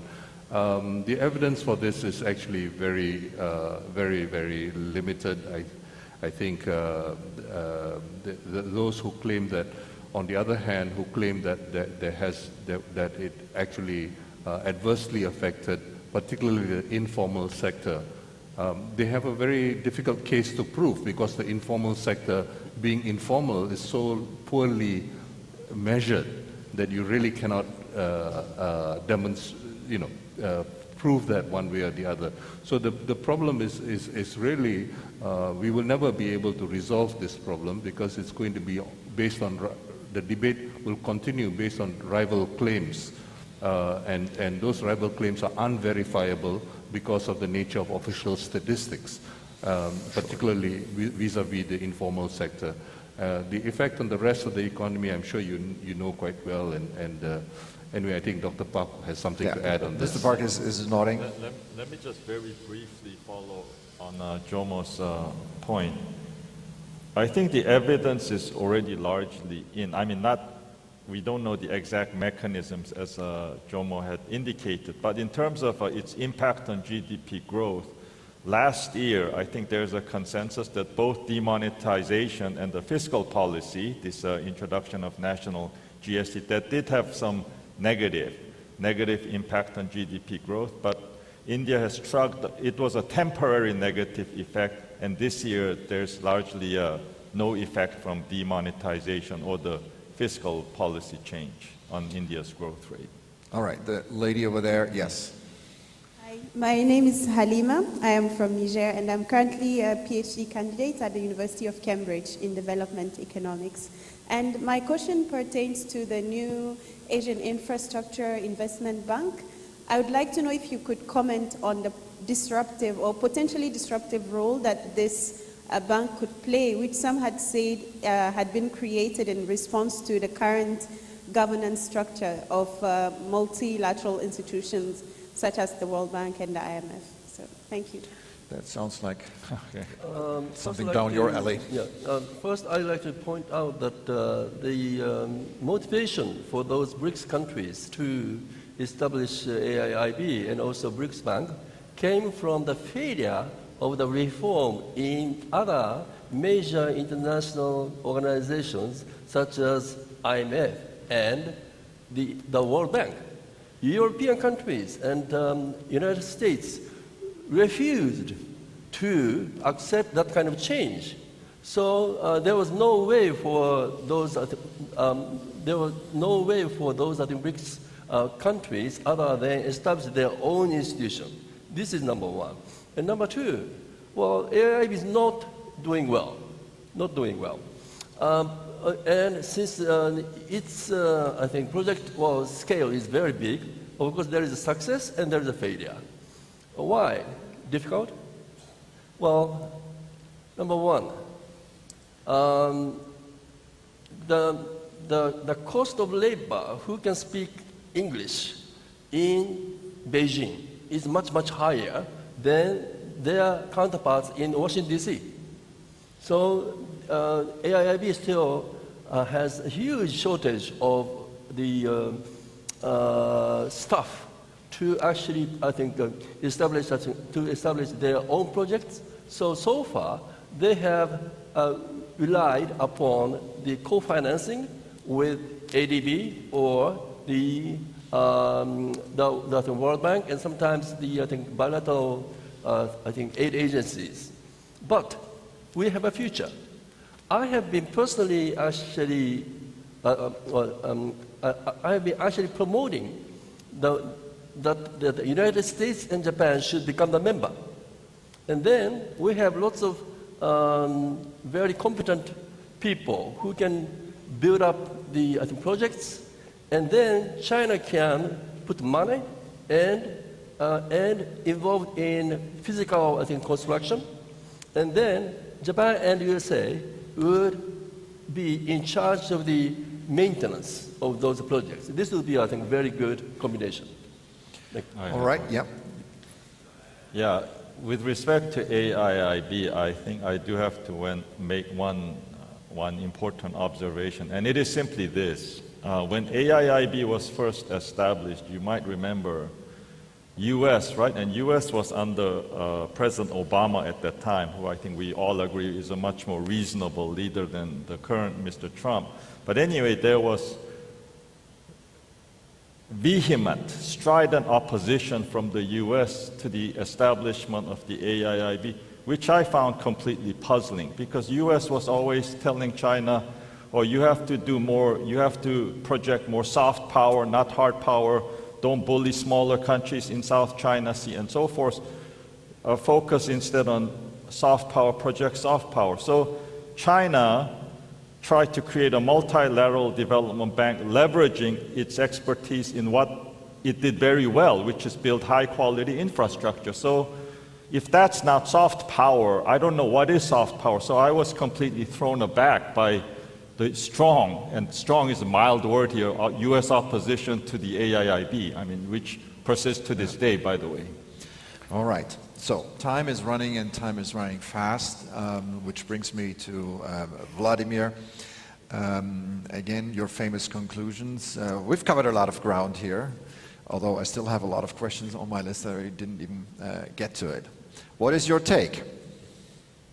Speaker 1: The evidence for this is actually very, very limited. I think those who claim that, on the other hand, who claim that it actually adversely affected, particularly the informal sector, they have a very difficult case to prove, because the informal sector, being informal, is so poorly measured that you really cannot prove that one way or the other. So the problem is really, we will never be able to resolve this problem, because it's going to be based on, the debate will continue based on rival claims. And those rival claims are unverifiable because of the nature of official statistics, particularly vis-a-vis the informal sector. The effect on the rest of the economy, I'm sure you know quite well, and anyway, I think Dr. Park has something to add on this.
Speaker 2: Mr. Park is nodding.
Speaker 3: Let me just very briefly follow on Jomo's point. I think the evidence is already largely in. I mean, we don't know the exact mechanisms, as Jomo had indicated, but in terms of its impact on GDP growth, last year, I think there's a consensus that both demonetization and the fiscal policy, this introduction of national GST, that did have some negative. negative impact on GDP growth, but India has shrugged. It was a temporary negative effect, and this year there's largely no effect from demonetization or the fiscal policy change on India's growth rate.
Speaker 2: All right, the lady over there, yes.
Speaker 8: Hi, my name is Halima. I am from Niger, and I'm currently a PhD candidate at the University of Cambridge in development economics. And my question pertains to the new Asian Infrastructure Investment Bank. I would like to know if you could comment on the disruptive or potentially disruptive role that this bank could play, which some had said had been created in response to the current governance structure of multilateral institutions such as the World Bank and the IMF. So, thank you.
Speaker 2: That sounds like something
Speaker 4: First,
Speaker 2: down your alley.
Speaker 4: Yeah. First, I'd like to point out that the motivation for those BRICS countries to establish AIIB and also BRICS Bank came from the failure of the reform in other major international organizations such as IMF and the World Bank. European countries and United States refused to accept that kind of change. So there was no way for those BRICS countries other than establish their own institution. This is number one. And number two, well, AIIB is not doing well. And since its, I think, project scale is very big, of course there is a success and there is a failure. Why? Difficult? Well, number one, the cost of labor who can speak English in Beijing is much, much higher than their counterparts in Washington, D.C. So AIIB still has a huge shortage of the staff to actually, I think, establish their own projects. So far, they have relied upon the co-financing with ADB or the World Bank and sometimes the bilateral aid agencies. But we have a future. I have been personally actually promoting that the United States and Japan should become the member. And then we have lots of very competent people who can build up the projects, and then China can put money and involved in physical construction, and then Japan and USA would be in charge of the maintenance of those projects. This will be, I think, very good combination.
Speaker 2: All right, yeah.
Speaker 3: Yeah, with respect to AIIB, I think I do have to make one important observation, and it is simply this. When AIIB was first established, you might remember U.S., right? And U.S. was under President Obama at that time, who I think we all agree is a much more reasonable leader than the current Mr. Trump. But anyway, there was vehement, strident opposition from the U.S. to the establishment of the AIIB, which I found completely puzzling, because U.S. was always telling China, oh, you have to do more, you have to project more soft power, not hard power, don't bully smaller countries in South China Sea and so forth. Focus instead on soft power, project soft power. So China tried to create a multilateral development bank leveraging its expertise in what it did very well, which is build high quality infrastructure. So if that's not soft power, I don't know what is soft power. So I was completely thrown aback by the strong, and strong is a mild word here, U.S. opposition to the AIIB, which persists to this day, by the way.
Speaker 2: All right. So time is running, and time is running fast, which brings me to Vladimir. Again, your famous conclusions. We've covered a lot of ground here, although I still have a lot of questions on my list that I didn't even get to it. What is your take?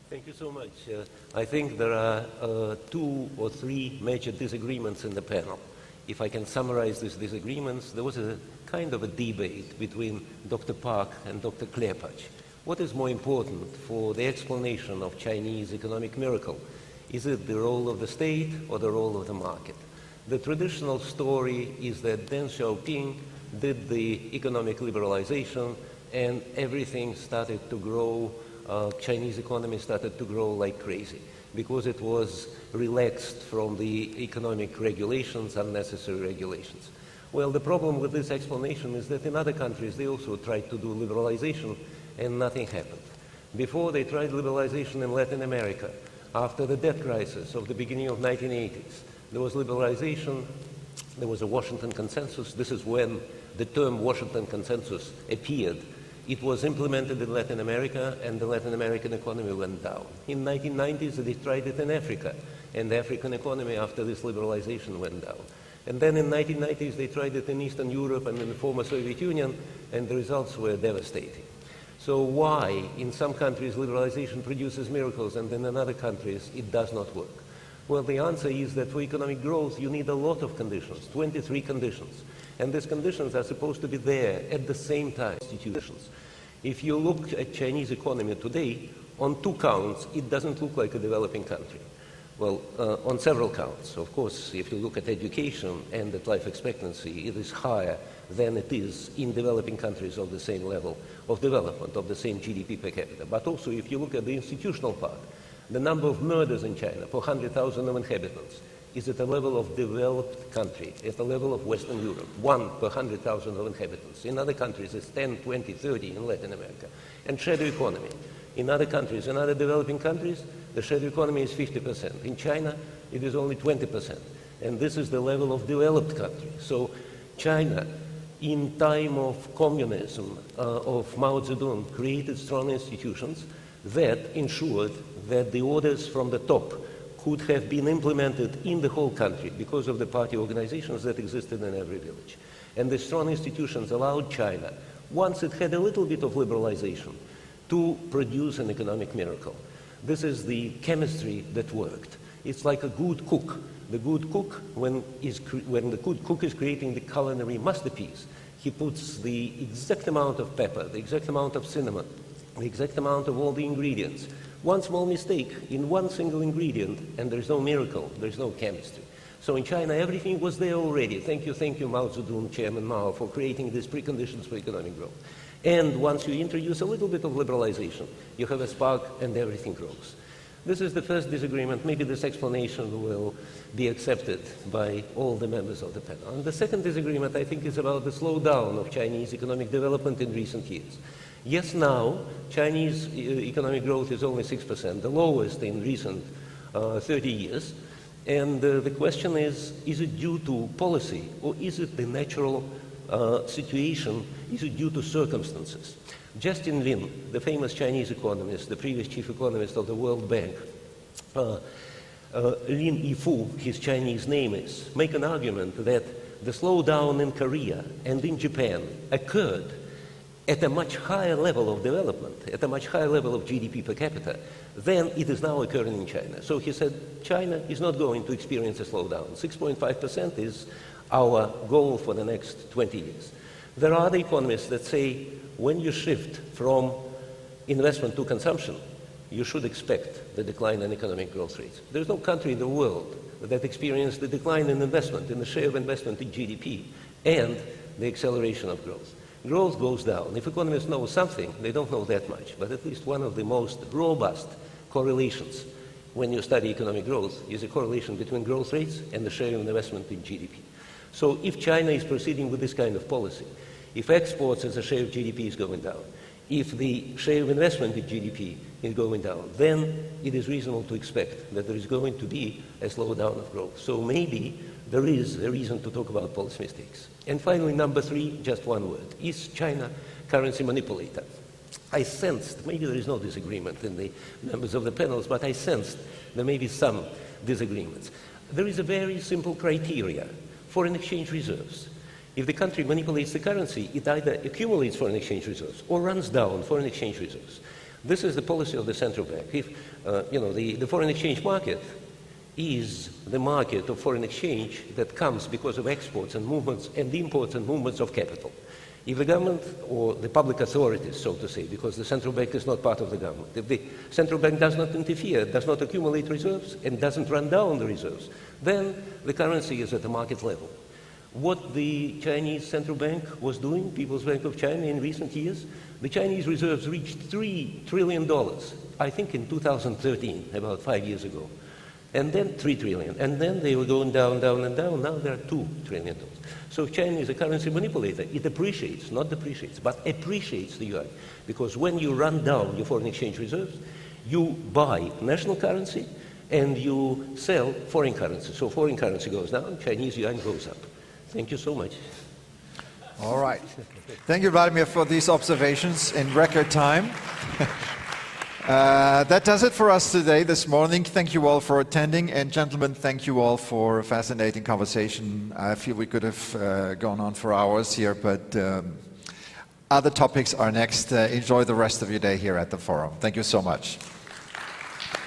Speaker 6: Thank you so much. I think there are 2 or 3 major disagreements in the panel. if I can summarize these disagreements, there was a kind of a debate between Dr. Park and Dr. Klepacz. What is more important for the explanation of Chinese economic miracle? Is it the role of the state or the role of the market? The traditional story is that Deng Xiaoping did the economic liberalization and everything started to grow, Chinese economy started to grow like crazy because it was relaxed from the economic regulations, unnecessary regulations. Well, the problem with this explanation is that in other countries they also tried to do liberalization and nothing happened. Before they tried liberalization in Latin America, after the debt crisis of the beginning of 1980s, there was liberalization, there was a Washington Consensus. This is when the term Washington Consensus appeared. It was implemented in Latin America, and the Latin American economy went down. In the 1990s, they tried it in Africa, and the African economy after this liberalization went down. And then in the 1990s, they tried it in Eastern Europe and in the former Soviet Union, and the results were devastating. So why, in some countries, liberalization produces miracles, and in other countries, it does not work? Well, the answer is that for economic growth, you need a lot of conditions, 23 conditions. And these conditions are supposed to be there at the same time. Institutions. If you look at Chinese economy today, on 2 counts, it doesn't look like a developing country. Well, on several counts. Of course, if you look at education and at life expectancy, it is higher than it is in developing countries of the same level of development, of the same GDP per capita. But also, if you look at the institutional part, the number of murders in China per 100,000 of inhabitants is at the level of developed country, at the level of Western Europe, 1 per 100,000 of inhabitants. In other countries, it's 10, 20, 30 in Latin America. And shadow economy. In other countries, in other developing countries, the shadow economy is 50%. In China, it is only 20%. And this is the level of developed country. So China, in time of communism, of Mao Zedong, created strong institutions that ensured that the orders from the top could have been implemented in the whole country because of the party organizations that existed in every village. And the strong institutions allowed China, once it had a little bit of liberalization, to produce an economic miracle. This is the chemistry that worked. It's like a good cook. The good cook, when the good cook is creating the culinary masterpiece, he puts the exact amount of pepper, the exact amount of cinnamon, the exact amount of all the ingredients. One small mistake in one single ingredient, and there's no miracle, there's no chemistry. So in China, everything was there already. Thank you, Mao Zedong, Chairman Mao, for creating these preconditions for economic growth. And once you introduce a little bit of liberalization, you have a spark and everything grows. This is the first disagreement. Maybe this explanation will be accepted by all the members of the panel. And the second disagreement, I think, is about the slowdown of Chinese economic development in recent years. Yes, now, Chinese economic growth is only 6%, the lowest in recent 30 years. And the question is it due to policy or is it the natural situation? Is it due to circumstances? Justin Lin, the famous Chinese economist, the previous chief economist of the World Bank, Lin Yifu, his Chinese name is, make an argument that the slowdown in Korea and in Japan occurred at a much higher level of development, at a much higher level of GDP per capita than it is now occurring in China. So he said China is not going to experience a slowdown. 6.5% is our goal for the next 20 years. There are other economists that say when you shift from investment to consumption, you should expect the decline in economic growth rates. There's no country in the world that experienced the decline in investment, in the share of investment in GDP, and the acceleration of growth. Growth goes down. If economists know something, they don't know that much, but at least one of the most robust correlations when you study economic growth is a correlation between growth rates and the share of investment in GDP. So if China is proceeding with this kind of policy, if exports as a share of GDP is going down, if the share of investment in GDP is going down, then it is reasonable to expect that there is going to be a slowdown of growth. So maybe there is a reason to talk about policy mistakes. And finally, number 3, just one word. Is China currency manipulator? I sensed, maybe there is no disagreement in the members of the panels, but I sensed there may be some disagreements. There is a very simple criteria: foreign exchange reserves. If the country manipulates the currency, it either accumulates foreign exchange reserves or runs down foreign exchange reserves. This is the policy of the central bank. If the foreign exchange market is the market of foreign exchange that comes because of exports and movements and imports and movements of capital. If the government or the public authorities, so to say, because the central bank is not part of the government, if the central bank does not interfere, does not accumulate reserves, and doesn't run down the reserves, then the currency is at the market level. What the Chinese central bank was doing, People's Bank of China, in recent years, the Chinese reserves reached $3 trillion, I think in 2013, about 5 years ago. And then 3 trillion. And then they were going down, down, and down. Now there are $2 trillion. So China is a currency manipulator. It appreciates, not depreciates, but appreciates the yuan. Because when you run down your foreign exchange reserves, you buy national currency and you sell foreign currency. So foreign currency goes down, Chinese yuan goes up. Thank you so much.
Speaker 2: All right. Thank you, Vladimir, for these observations in record time. That does it for us today, this morning. Thank you all for attending. And gentlemen, thank you all for a fascinating conversation. I feel we could have gone on for hours here, but other topics are next. Enjoy the rest of your day here at the forum. Thank you so much.